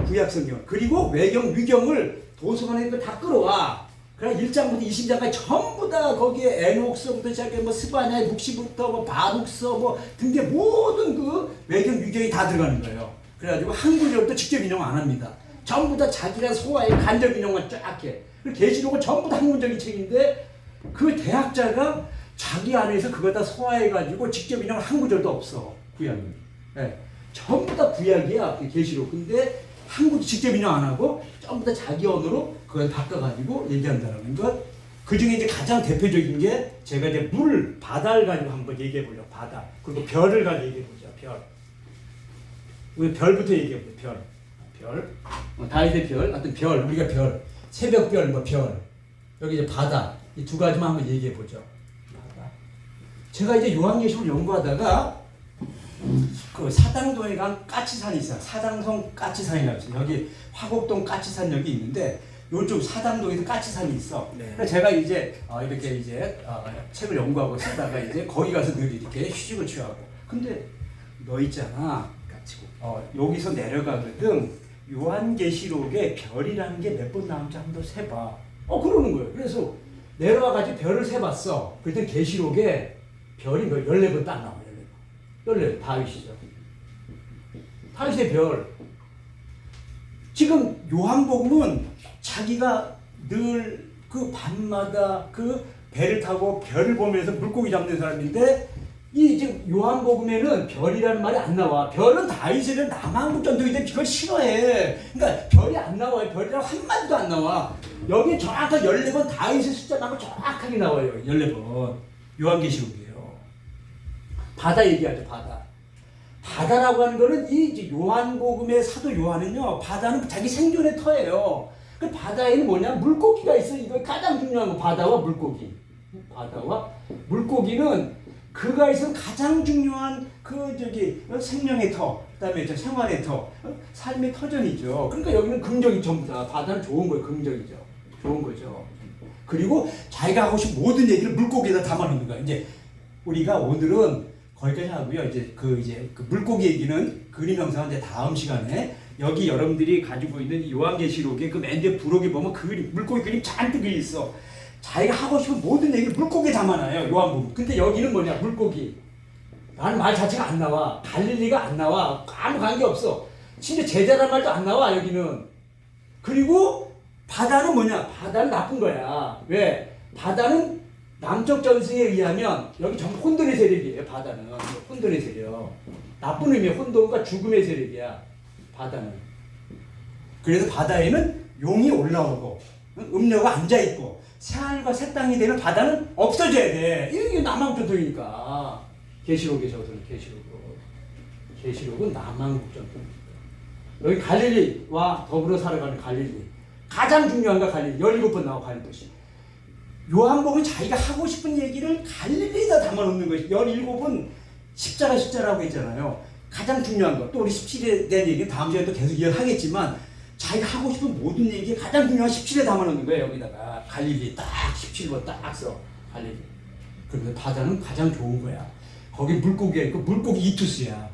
구약 성경. 그리고 외경, 위경을 도서관에 다 끌어와. 그럼 1장부터 20장까지 전부 다 거기에 에녹서부터 시작해 뭐 스바냐, 묵시부터 뭐 바룩서 뭐 등등 모든 그 외경 유경이 다 들어가는 거예요. 그래가지고 한 구절도 직접 인용 안 합니다. 전부 다 자기가 소화해 간접 인용만 쫙 해. 그리고 계시록은 전부 다 학문적인 책인데 그 대학자가 자기 안에서 그걸 다 소화해가지고 직접 인용을 한 구절도 없어. 구약은. 네. 전부 다 구약이야. 계시록. 근데 한 구도 직접 인용 안 하고 전부 다 자기 언어로 그걸 바꿔가지고 얘기한다는 것. 그 중에 이제 가장 대표적인 게 제가 이제 바다를 가지고 한번 얘기해 보려고. 바다. 그리고 별을 가지고 얘기해 보자. 별. 우리 별부터 얘기해 보자. 별. 다윗의 별. 하여튼 별. 우리가 별. 새벽별, 별. 여기 이제 바다. 이 두 가지만 한번 얘기해 보죠. 바다. 제가 이제 요한계시록을 연구하다가 그 사당동에 간 까치산이 있어요. 사당성 까치산이라고 있어요. 여기 화곡동 까치산 여기 있는데 요쪽 사당동에도 까치산이 있어. 그래서 제가 이제 이렇게 이제 책을 연구하고 쓰다가 이제 거기 가서 늘 이렇게 휴식을 취하고. 근데 너 있잖아. 여기서 내려가거든. 요한계시록에 별이라는 게 몇 번 나오는지 한번 세봐. 그러는 거예요. 그래서 내려와가지고 별을 세봤어. 그랬더니 계시록에 별이 14번 딱 나와요. 14번. 다윗이죠. 다윗의 별. 지금 요한복음은 자기가 늘 그 밤마다 그 배를 타고 별을 보면서 물고기 잡는 사람인데 이 지금 요한복음에는 별이라는 말이 안 나와. 별은 다윗의 남한국전투기인데 그걸 싫어해. 그러니까 별이 안 나와요. 별이라고 한마디도 안 나와. 여기 정확하게 14번 다윗의 숫자만 정확하게 나와요. 14번. 요한계시록이에요. 바다 얘기하죠. 바다. 바다라고 하는 거는 이 요한복음의 사도 요한은요. 바다는 자기 생존의 터예요. 그 바다에는 뭐냐? 물고기가 있어. 이거 가장 중요한 거. 바다와 물고기. 바다와 물고기는 그가 있어 가장 중요한 생명의 터, 그다음에 생활의 터, 삶의 터전이죠. 그러니까 여기는 긍정이 전부 다. 바다는 좋은 거예요. 긍정이죠. 좋은 거죠. 그리고 자기가 하고 싶은 모든 얘기를 물고기에다 담아놓는 거야. 이제 우리가 오늘은 거기까지 하고요. 이제 그 물고기 얘기는 그림 형상은 이제 다음 시간에 여기 여러분들이 가지고 있는 요한계시록의 그 맨 뒤에 부록에 보면 그림, 물고기 그림 잔뜩 그려 있어. 자기가 하고 싶은 모든 얘기를 물고기에 담아놔요. 요한복음. 근데 여기는 뭐냐? 물고기. 라는 말 자체가 안 나와. 갈릴리가 안 나와. 아무 관계없어. 진짜 제자란 말도 안 나와 여기는. 그리고 바다는 뭐냐? 바다는 나쁜 거야. 왜? 바다는 남쪽 전승에 의하면 여기 전부 혼돈의 세력이에요. 바다는. 혼돈의 세력. 나쁜 의미의 혼돈과 죽음의 세력이야. 바다는. 그래서 바다에는 용이 올라오고 음녀가 앉아있고 새하늘과 새 땅이 되는 바다는 없어져야 돼. 이게 남한국전통이니까. 계시록에 저서는 계시록은 남한국전통입니다. 여기 갈릴리와 더불어 살아가는 갈릴리. 가장 중요한 거 갈릴리. 17번 나와 갈릴리. 요한복음은 자기가 하고 싶은 얘기를 갈릴리에다 담아놓는 것이 17은 십자라고 했잖아요. 가장 중요한 거. 또 우리 17에 대한 얘기는 다음 시간에 또 계속 이야기하겠지만 자기가 하고 싶은 모든 얘기에 가장 중요한 17에 담아놓는 거예요. 여기다가 갈릴리 딱 17번 딱 써. 갈릴리. 그런데 바다는 가장 좋은 거야. 거기 물고기가 있고 물고기 이투스야.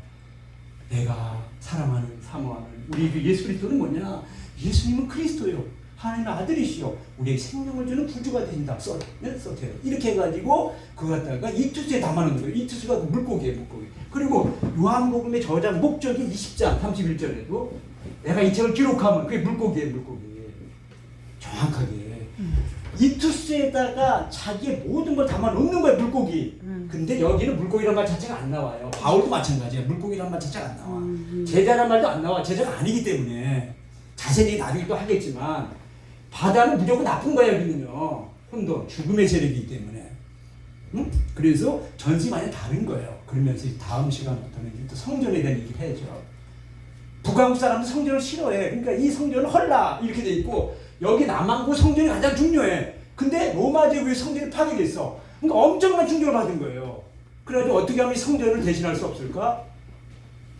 내가 사랑하는 사모하는 우리 예수 그리스도는 뭐냐? 예수님은 그리스도예요. 하나님의 아들이시요. 우리에게 생명을 주는 구주가 되신다. 써요. 이렇게 해가지고 그거 갖다가 이투스에 담아놓는 거예요. 이투스가 물고기예요. 물고기. 그리고 요한복음의 저장 목적이 20장 31절에도 내가 이 책을 기록하면 그게 물고기예요. 물고기. 정확하게. 이투스에다가 자기의 모든 걸 담아놓는 거예요. 물고기. 근데 여기는 물고기란 말 자체가 안 나와요. 바울도 마찬가지야. 물고기란 말 자체가 안 나와. 제자란 말도 안 나와. 제자가 아니기 때문에. 자세히 나중에 또 하겠지만 바다는 무조건 나쁜 거야. 여기는요. 혼돈, 죽음의 세력이기 때문에. 응? 그래서 전승이 많이 다른 거예요. 그러면서 다음 시간부터는 또 성전에 대한 얘기를 해야죠. 북한국 사람도 성전을 싫어해. 그러니까 이 성전은 헐라 이렇게 돼 있고 여기 남한국 성전이 가장 중요해. 근데 로마 제국의 성전이 파괴됐어. 그러니까 엄청난 충격을 받은 거예요. 그래가지고 어떻게 하면 이 성전을 대신할 수 없을까?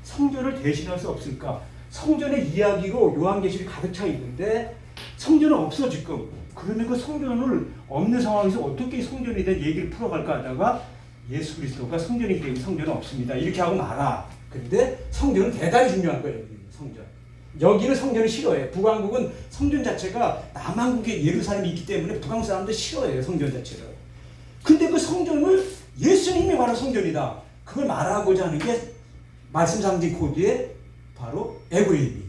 성전을 대신할 수 없을까? 성전의 이야기로 요한계시록이 가득 차 있는데 성전은 없어 지금. 그러면 그 성전을 없는 상황에서 어떻게 성전에 대한 얘기를 풀어갈까 하다가 예수 그리스도가 성전이기 때문에 성전은 없습니다. 이렇게 하고 말아. 근데 성전은 대단히 중요한 거예요. 성전. 여기는 성전을 싫어해. 북왕국은 성전 자체가 남한국에 예루살렘이 있기 때문에 북왕국 사람들 싫어해요. 성전 자체를. 근데 그 성전을 예수님이 바로 성전이다. 그걸 말하고자 하는 게 말씀 상징 코드에 바로 에고에이미.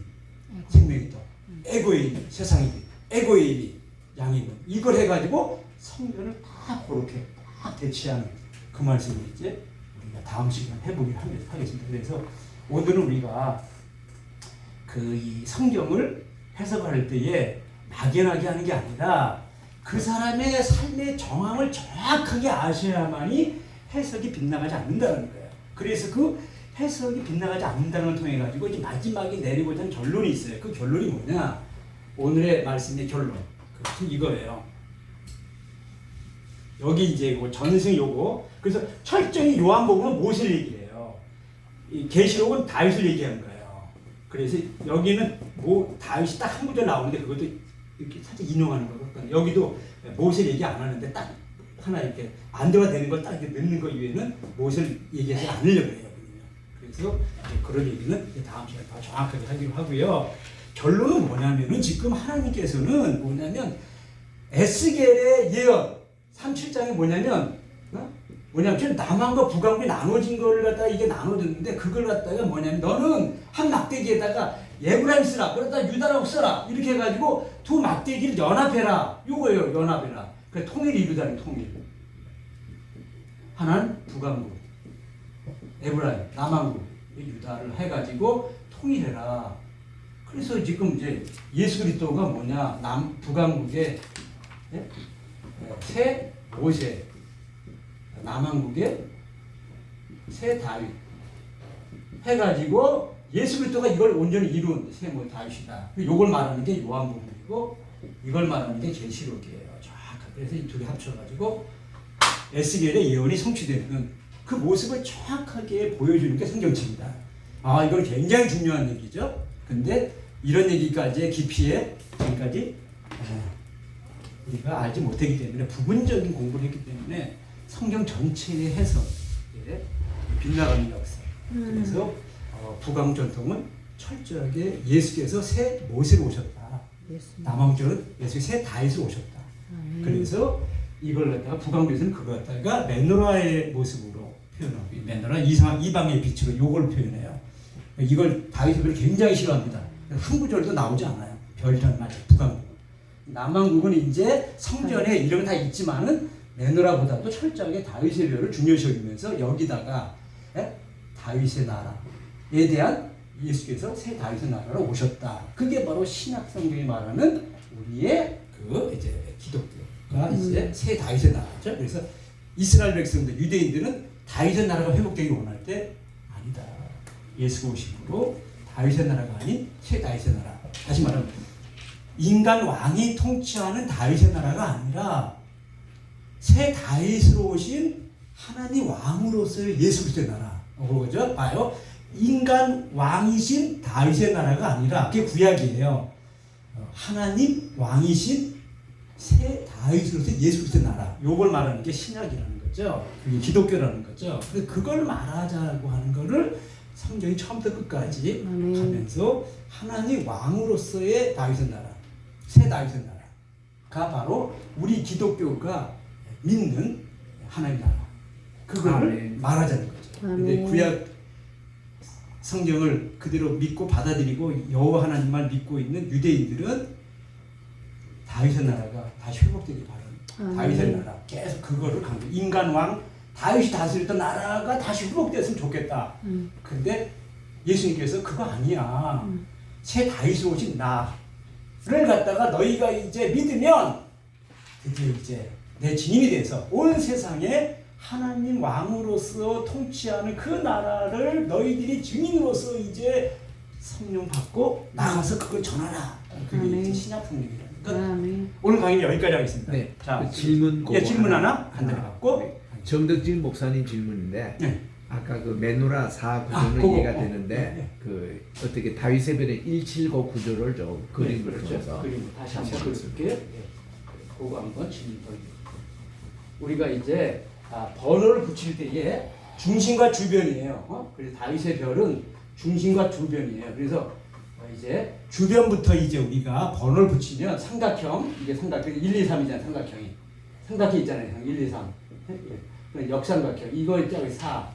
생명의 떡. 에고에이미. 세상이. 에고에이미. 양이분. 이걸 해가지고 성전을 다 그렇게 다 대치하는 그 말씀을 이제 우리가 다음 시간에 해보기로 하겠습니다. 그래서 오늘은 우리가 이 성경을 해석할 때에 막연하게 하는 게 아니라 그 사람의 삶의 정황을 정확하게 아셔야만이 해석이 빗나가지 않는다는 거예요. 그래서 그 해석이 빗나가지 않는다는 걸 통해 가지고 이제 마지막에 내리고자 하는 결론이 있어요. 그 결론이 뭐냐? 오늘의 말씀의 결론. 그것은 이거예요. 여기 이제 뭐 전승 요거. 그래서 철저히 요한복음은 무엇을 얘기해요? 이 계시록은 다윗을 얘기하는 거예요. 그래서 여기는 뭐 다윗이 딱 한 구절 나오는데 그것도 이렇게 살짝 인용하는 거거든요. 여기도 무엇을 얘기 안 하는데 딱 하나 이렇게 안도가 되는 걸 딱 이렇게 넣는 거 이외에는 무엇을 얘기하지 않으려고 해요. 그래서 그런 얘기는 이제 다음 시간에 더 정확하게 하기로 하고요. 결론은 뭐냐면은 지금 하나님께서는 뭐냐면 에스겔의 예언 37장이 뭐냐면 지금 남한과 북한이 나눠진 걸 갖다가 이게 나눠졌는데 그걸 갖다가 뭐냐면 너는 한 막대기에다가 에브라임 쓰라 그러다 유다라고 써라 이렇게 해가지고 두 막대기를 연합해라 요거예요. 연합해라. 그래 통일이 이루다는 통일. 하나는 북한국 에브라임 남한국 유다를 해가지고 통일해라. 그래서 지금 이제 예수 그리스도가 뭐냐 북한국의 새 모세 남한국의 새 다윗 해가지고 예수 그리스도가 이걸 온전히 이룬 새 다윗이다. 이걸 말하는 게 요한복음이고 이걸 말하는 게 계시록이에요. 정확하게. 그래서 이 둘이 합쳐가지고 에스겔의 예언이 성취되는 그 모습을 정확하게 보여주는 게 성경책입니다. 아, 이건 굉장히 중요한 얘기죠. 근데 이런 얘기까지의 깊이에 지금까지 우리가 알지 못하기 때문에 부분적인 공부를 했기 때문에 성경 전체의 해석에 빗나가는 역사. 그래서 북왕 전통은 철저하게 예수께서 새 모세로 오셨다. 남왕절은 예수의 새 다윗으로 오셨다. 그래서 이걸 갖다가 북왕교에서는 그걸 갖다가 메노라의 모습으로 표현하고 메노라 이방의 빛으로 요걸 표현해요. 이걸 다윗을 굉장히 싫어합니다. 한 구절도 나오지 않아요. 별이라는 말이 북왕국. 남왕국은 이제 성전에 이런 거 다 있지만은 메노라보다도 철저하게 다윗의 별을 중요시 여기면서 여기다가 다윗의 나라에 대한 예수께서 새 다윗의 나라로 오셨다. 그게 바로 신약 성경이 말하는 우리의 그 이제 기독교가 이제 새 다윗의 나라죠. 그래서 이스라엘 백성들, 유대인들은 다윗의 나라가 회복되기 원할 때 아니다. 예수가 오심으로 다윗의 나라가 아닌 새 다윗의 나라. 다시 말하면 인간 왕이 통치하는 다윗의 나라가 아니라 새 다윗으로 오신 하나님 왕으로서의 예수 그리스도의 나라. 그거죠? 봐요. 인간 왕이신 다윗의 나라가 아니라 그게 구약이에요. 하나님 왕이신 새 다윗으로서의 예수 그리스도의 나라. 요걸 말하는 게 신약이라는 거죠. 그게 기독교라는 거죠. 그래서 그걸 말하자고 하는 거를 성경이 처음부터 끝까지 하면서 하나님 왕으로서의 다윗의 나라, 새 다윗의 나라가 바로 우리 기독교가 믿는 하나님 나라. 그걸 말하자는 거죠. 근데 구약 성경을 그대로 믿고 받아들이고 여호와 하나님만 믿고 있는 유대인들은 다윗의 나라가 다시 회복되길 바라는 다윗의 나라. 계속 그거를 강조. 인간 왕 다윗이 다스렸던 나라가 다시 회복됐으면 좋겠다. 근데 예수님께서 그거 아니야. 새 다윗으로 오신 나를 갖다가 너희가 이제 믿으면 드디어 이제 내 증인이 돼서 온 세상에 하나님 왕으로서 통치하는 그 나라를 너희들이 증인으로서 이제 성령 받고 나가서 그걸 전하라. 그게 이제 신약 성령이라는 것. 오늘 강의는 여기까지 하겠습니다. 네. 자, 그 질문 질문 하나 간단히 받고. 정덕진 목사님 질문인데 네. 아까 그 메노라 4 구조는 이해가 되는데 그 어떻게 다윗의 별의 179 구조를 좀 그림을 통해서 그림 다시 한번 그려볼게요. 그거 한번 질문 드릴게요. 우리가 이제 번호를 붙일 때에 중심과 주변이에요. 그래서 다윗의 별은 중심과 주변이에요. 그래서 이제 주변부터 이제 우리가 번호를 붙이면 삼각형, 이게 삼각형 1, 2, 3이잖아요. 삼각형 있잖아요. 1, 2, 3. 역삼각형. 이거 있잖아요. 4.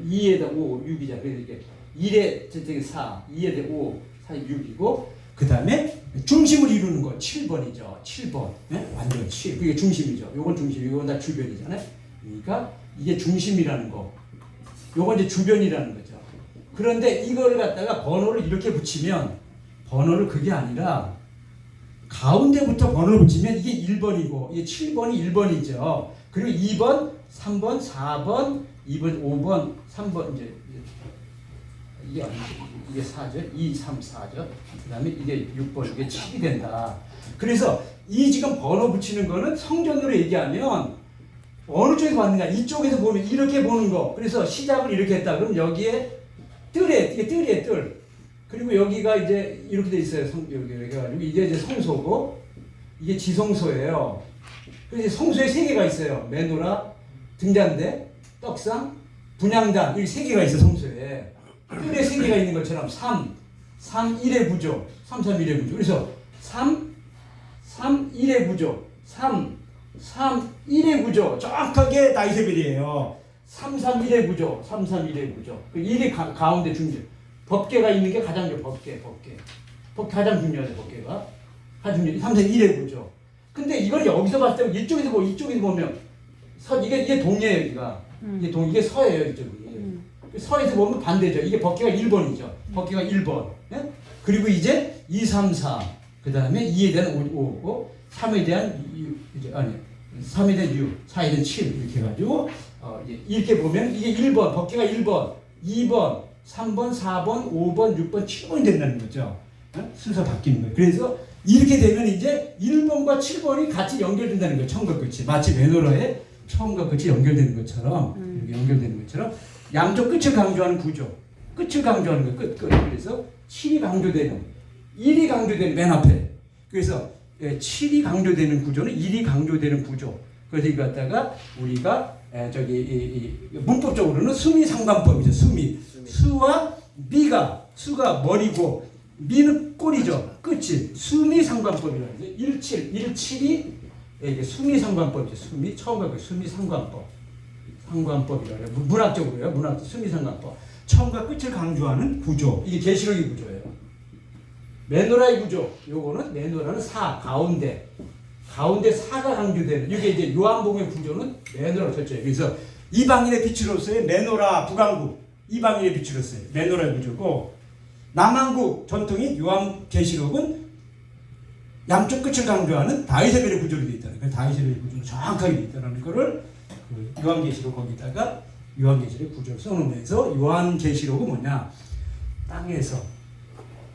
2에다 5, 6이잖아요. 그래서 이게 1에 저쪽에 4, 2에 5, 4, 6이고 그 다음에 중심을 이루는 거 7번이죠. 7번. 네? 완전 7. 그게 중심이죠. 요건 중심, 요건 다 주변이잖아요. 그러니까 이게 중심이라는 거. 요건 이제 주변이라는 거죠. 그런데 이거를 갖다가 번호를 이렇게 붙이면 번호를 그게 아니라 가운데부터 번호를 붙이면 이게 1번이고 이게 7번이 1번이죠. 그리고 2번, 3번, 4번, 2번, 5번, 3번 이제 이게 4죠. 2, 3, 4죠. 그 다음에 이게 6번, 이게 7이 된다. 그래서 이 지금 번호 붙이는 거는 성전으로 얘기하면 어느 쪽에서 봤느냐? 이쪽에서 보면 이렇게 보는 거. 그래서 시작을 이렇게 했다. 그럼 여기에 이게 뜰이에요, 뜰. 그리고 여기가 이제 이렇게 돼 있어요. 여기 해가지고 이게 이제 성소고 이게 지성소예요. 그래서 성소에 3개가 있어요. 메노라, 등잔대, 떡상, 분향단 이렇게 3개가 있어요. 성소에. 뜰에 3개가 있는 것처럼 3, 1의 구조, 3, 1의 구조. 그래서 3, 1의 구조, 3, 1의 구조. 정확하게 다이세벨이에요. 3, 1의 구조, 3, 1의 구조. 1이 가운데 중심. 법계가 있는 게 가장 중요해요. 법계 가장 중요하죠. 법계가 가장 중요해요. 3, 1의 구조. 근데 이걸 여기서 봤을 때 이쪽에서 보면 이게 동이에요. 여기가 이게 서예요. 이쪽이. 서에서 보면 반대죠. 이게 법계가 1번이죠. 법계가 1번. 예? 그리고 이제 2, 3, 4. 그 다음에 2에 대한 5고 3에 대한 3에 대한 6, 4에 대한 7 이렇게 해가지고 이렇게 보면 이게 1번, 법계가 1번, 2번, 3번, 4번, 5번, 6번, 7번이 된다는 거죠. 순서 바뀌는 거예요. 그래서 이렇게 되면 이제 1번과 7번이 같이 연결된다는 거예요. 처음과 끝이. 마치 메노라의 처음과 끝이 연결되는 것처럼 이렇게 연결되는 것처럼 양쪽 끝을 강조하는 구조. 끝을 강조하는 거예요. 끝. 그래서 7이 강조되는 1이 강조되는 맨 앞에. 그래서 7이 강조되는 구조는 1이 강조되는 구조. 그래서 이거 갖다가 우리가 문법적으로는 수미상관법이죠. 수와 미가 수가 머리고 미는 꼬리죠. 끝이 수미상관법이라고 하죠. 17이 이게 수미상관법이죠. 처음과 끝 수미상관법. 상관법이라고 해요. 문학적으로요. 문학적 수미상관법. 처음과 끝을 강조하는 구조. 이게 계시록의 구조예요. 메노라의 구조. 요거는 메노라는 가운데 4가 강조되는 이게 이제 요한복음의 구조는 메노라로 설정해요. 그래서 이방인의 빛으로서의 메노라 북왕국 이방인의 빛으로서의 메노라의 구조고 남왕국 전통인 요한계시록은 양쪽 끝을 강조하는 다이세벨의 구조로 되어 있다는 거예요. 다이세벨의 구조는 정확하게 되어 있다는 거를 요한계시록 거기다가 요한계시록의 구조를 써놓으면서 요한계시록은 뭐냐? 땅에서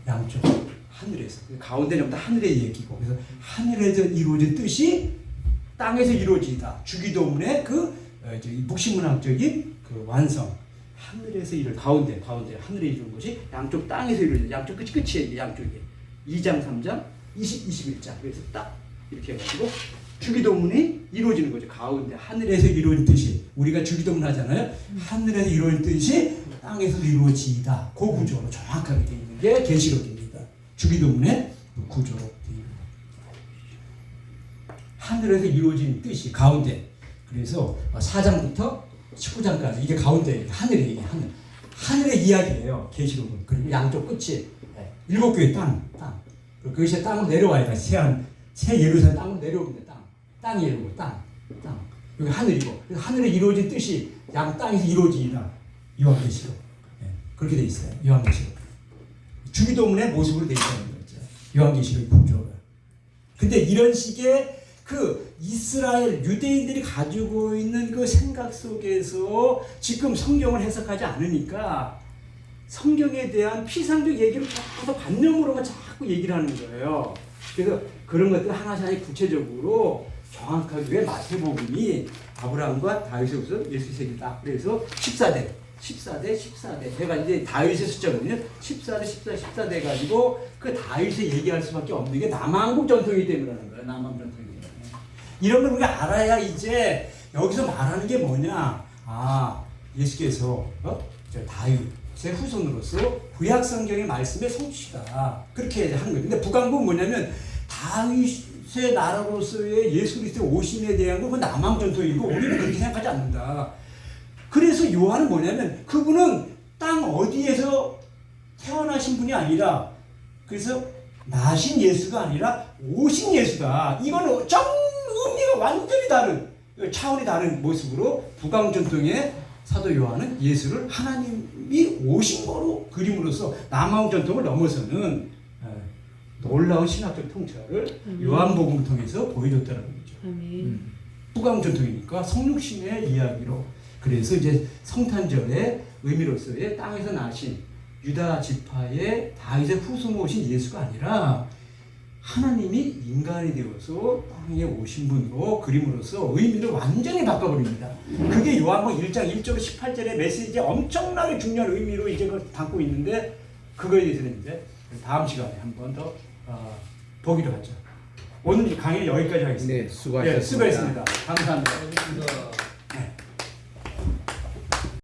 양쪽 하늘에서 가운데는 전부 다 하늘의 얘기고 그래서 하늘에서 이루어진 뜻이 땅에서 이루어지다. 주기도문의 묵시문학적인 완성. 하늘에서 가운데 하늘에 이루는 것이 양쪽 땅에서 이루어진다. 양쪽 끝이에요. 양쪽에 2장 3장 21장 그래서 딱 이렇게 해가지고 주기도문이 이루어지는 거죠. 가운데 하늘에서 이루어진 뜻이 우리가 주기도문 하잖아요. 하늘에서 이루어진 뜻이 땅에서 이루어지다. 그 구조로 정확하게 되어 있는 게 계시록입니다. 주기도문의 구조로 되어 있는 하늘에서 이루어진 뜻이 가운데. 그래서 4장부터 19장까지 이게 가운데 하늘이에요. 하늘의 이야기예요. 계시록은. 그리고 양쪽 끝이 7교의 땅. 그것이 땅으로 내려와야 돼. 새 예루살렘 땅으로 내려옵니다. 땅이 이루고 땅. 여기 하늘이고. 그래서 하늘에 이루어진 뜻이 양 땅에서 이루어지다. 요한계시록. 그렇게 돼 있어요. 요한계시록. 주기도문의 모습으로 돼 있다는 거죠. 요한계시록의 구조가. 근데 이런 식의 이스라엘 유대인들이 가지고 있는 그 생각 속에서 지금 성경을 해석하지 않으니까 성경에 대한 피상적 얘기를 자꾸 관념으로만 자꾸 얘기를 하는 거예요. 그래서 그런 것들 하나씩 구체적으로 정확하게 왜 마태복음이 아브라함과 다윗의 후손 예수 세계다. 그래서 14대 제가 이제 다윗의 숫자거든요. 14대 해가지고 그 다윗의 얘기할 수밖에 없는 게 남왕국 전통이기 때문에 하는 거예요. 남왕국 전통이기 때문에. 이런 걸 우리가 알아야 이제 여기서 말하는 게 뭐냐. 예수께서 다윗의 후손으로서 구약 성경의 말씀의 성취다. 그렇게 하는 거예요. 근데 북왕국은 뭐냐면 다윗의 나라로서의 예수 그리스도의 오심에 대한 건 그 남왕 전통이고 우리는 그렇게 생각하지 않는다. 그래서 요한은 뭐냐면 그분은 땅 어디에서 태어나신 분이 아니라 그래서 나신 예수가 아니라 오신 예수다. 이거는 의미가 완전히 다른 차원이 다른 모습으로 북왕 전통의 사도 요한은 예수를 하나님이 오신 거로 그림으로써 남왕 전통을 넘어서는 놀라운 신학적 통찰을 요한복음을 통해서 보여줬다는 거죠. 북왕 전통이니까 성육신의 이야기로 그래서 이제 성탄절의 의미로서의 땅에서 나신 유다 지파의 다윗의 후손 오신 예수가 아니라 하나님이 인간이 되어서 땅에 오신 분으로 그림으로써 의미를 완전히 바꿔버립니다. 그게 요한복음 1장 1절 18절의 메시지에 엄청나게 중요한 의미로 이제 그걸 담고 있는데 그거에 대해서는 이제 다음 시간에 한 번 더 보기로 하죠. 오늘 강의 여기까지 하겠습니다. 네, 수고하셨습니다. 네, 수고했습니다. 감사합니다. 알겠습니다.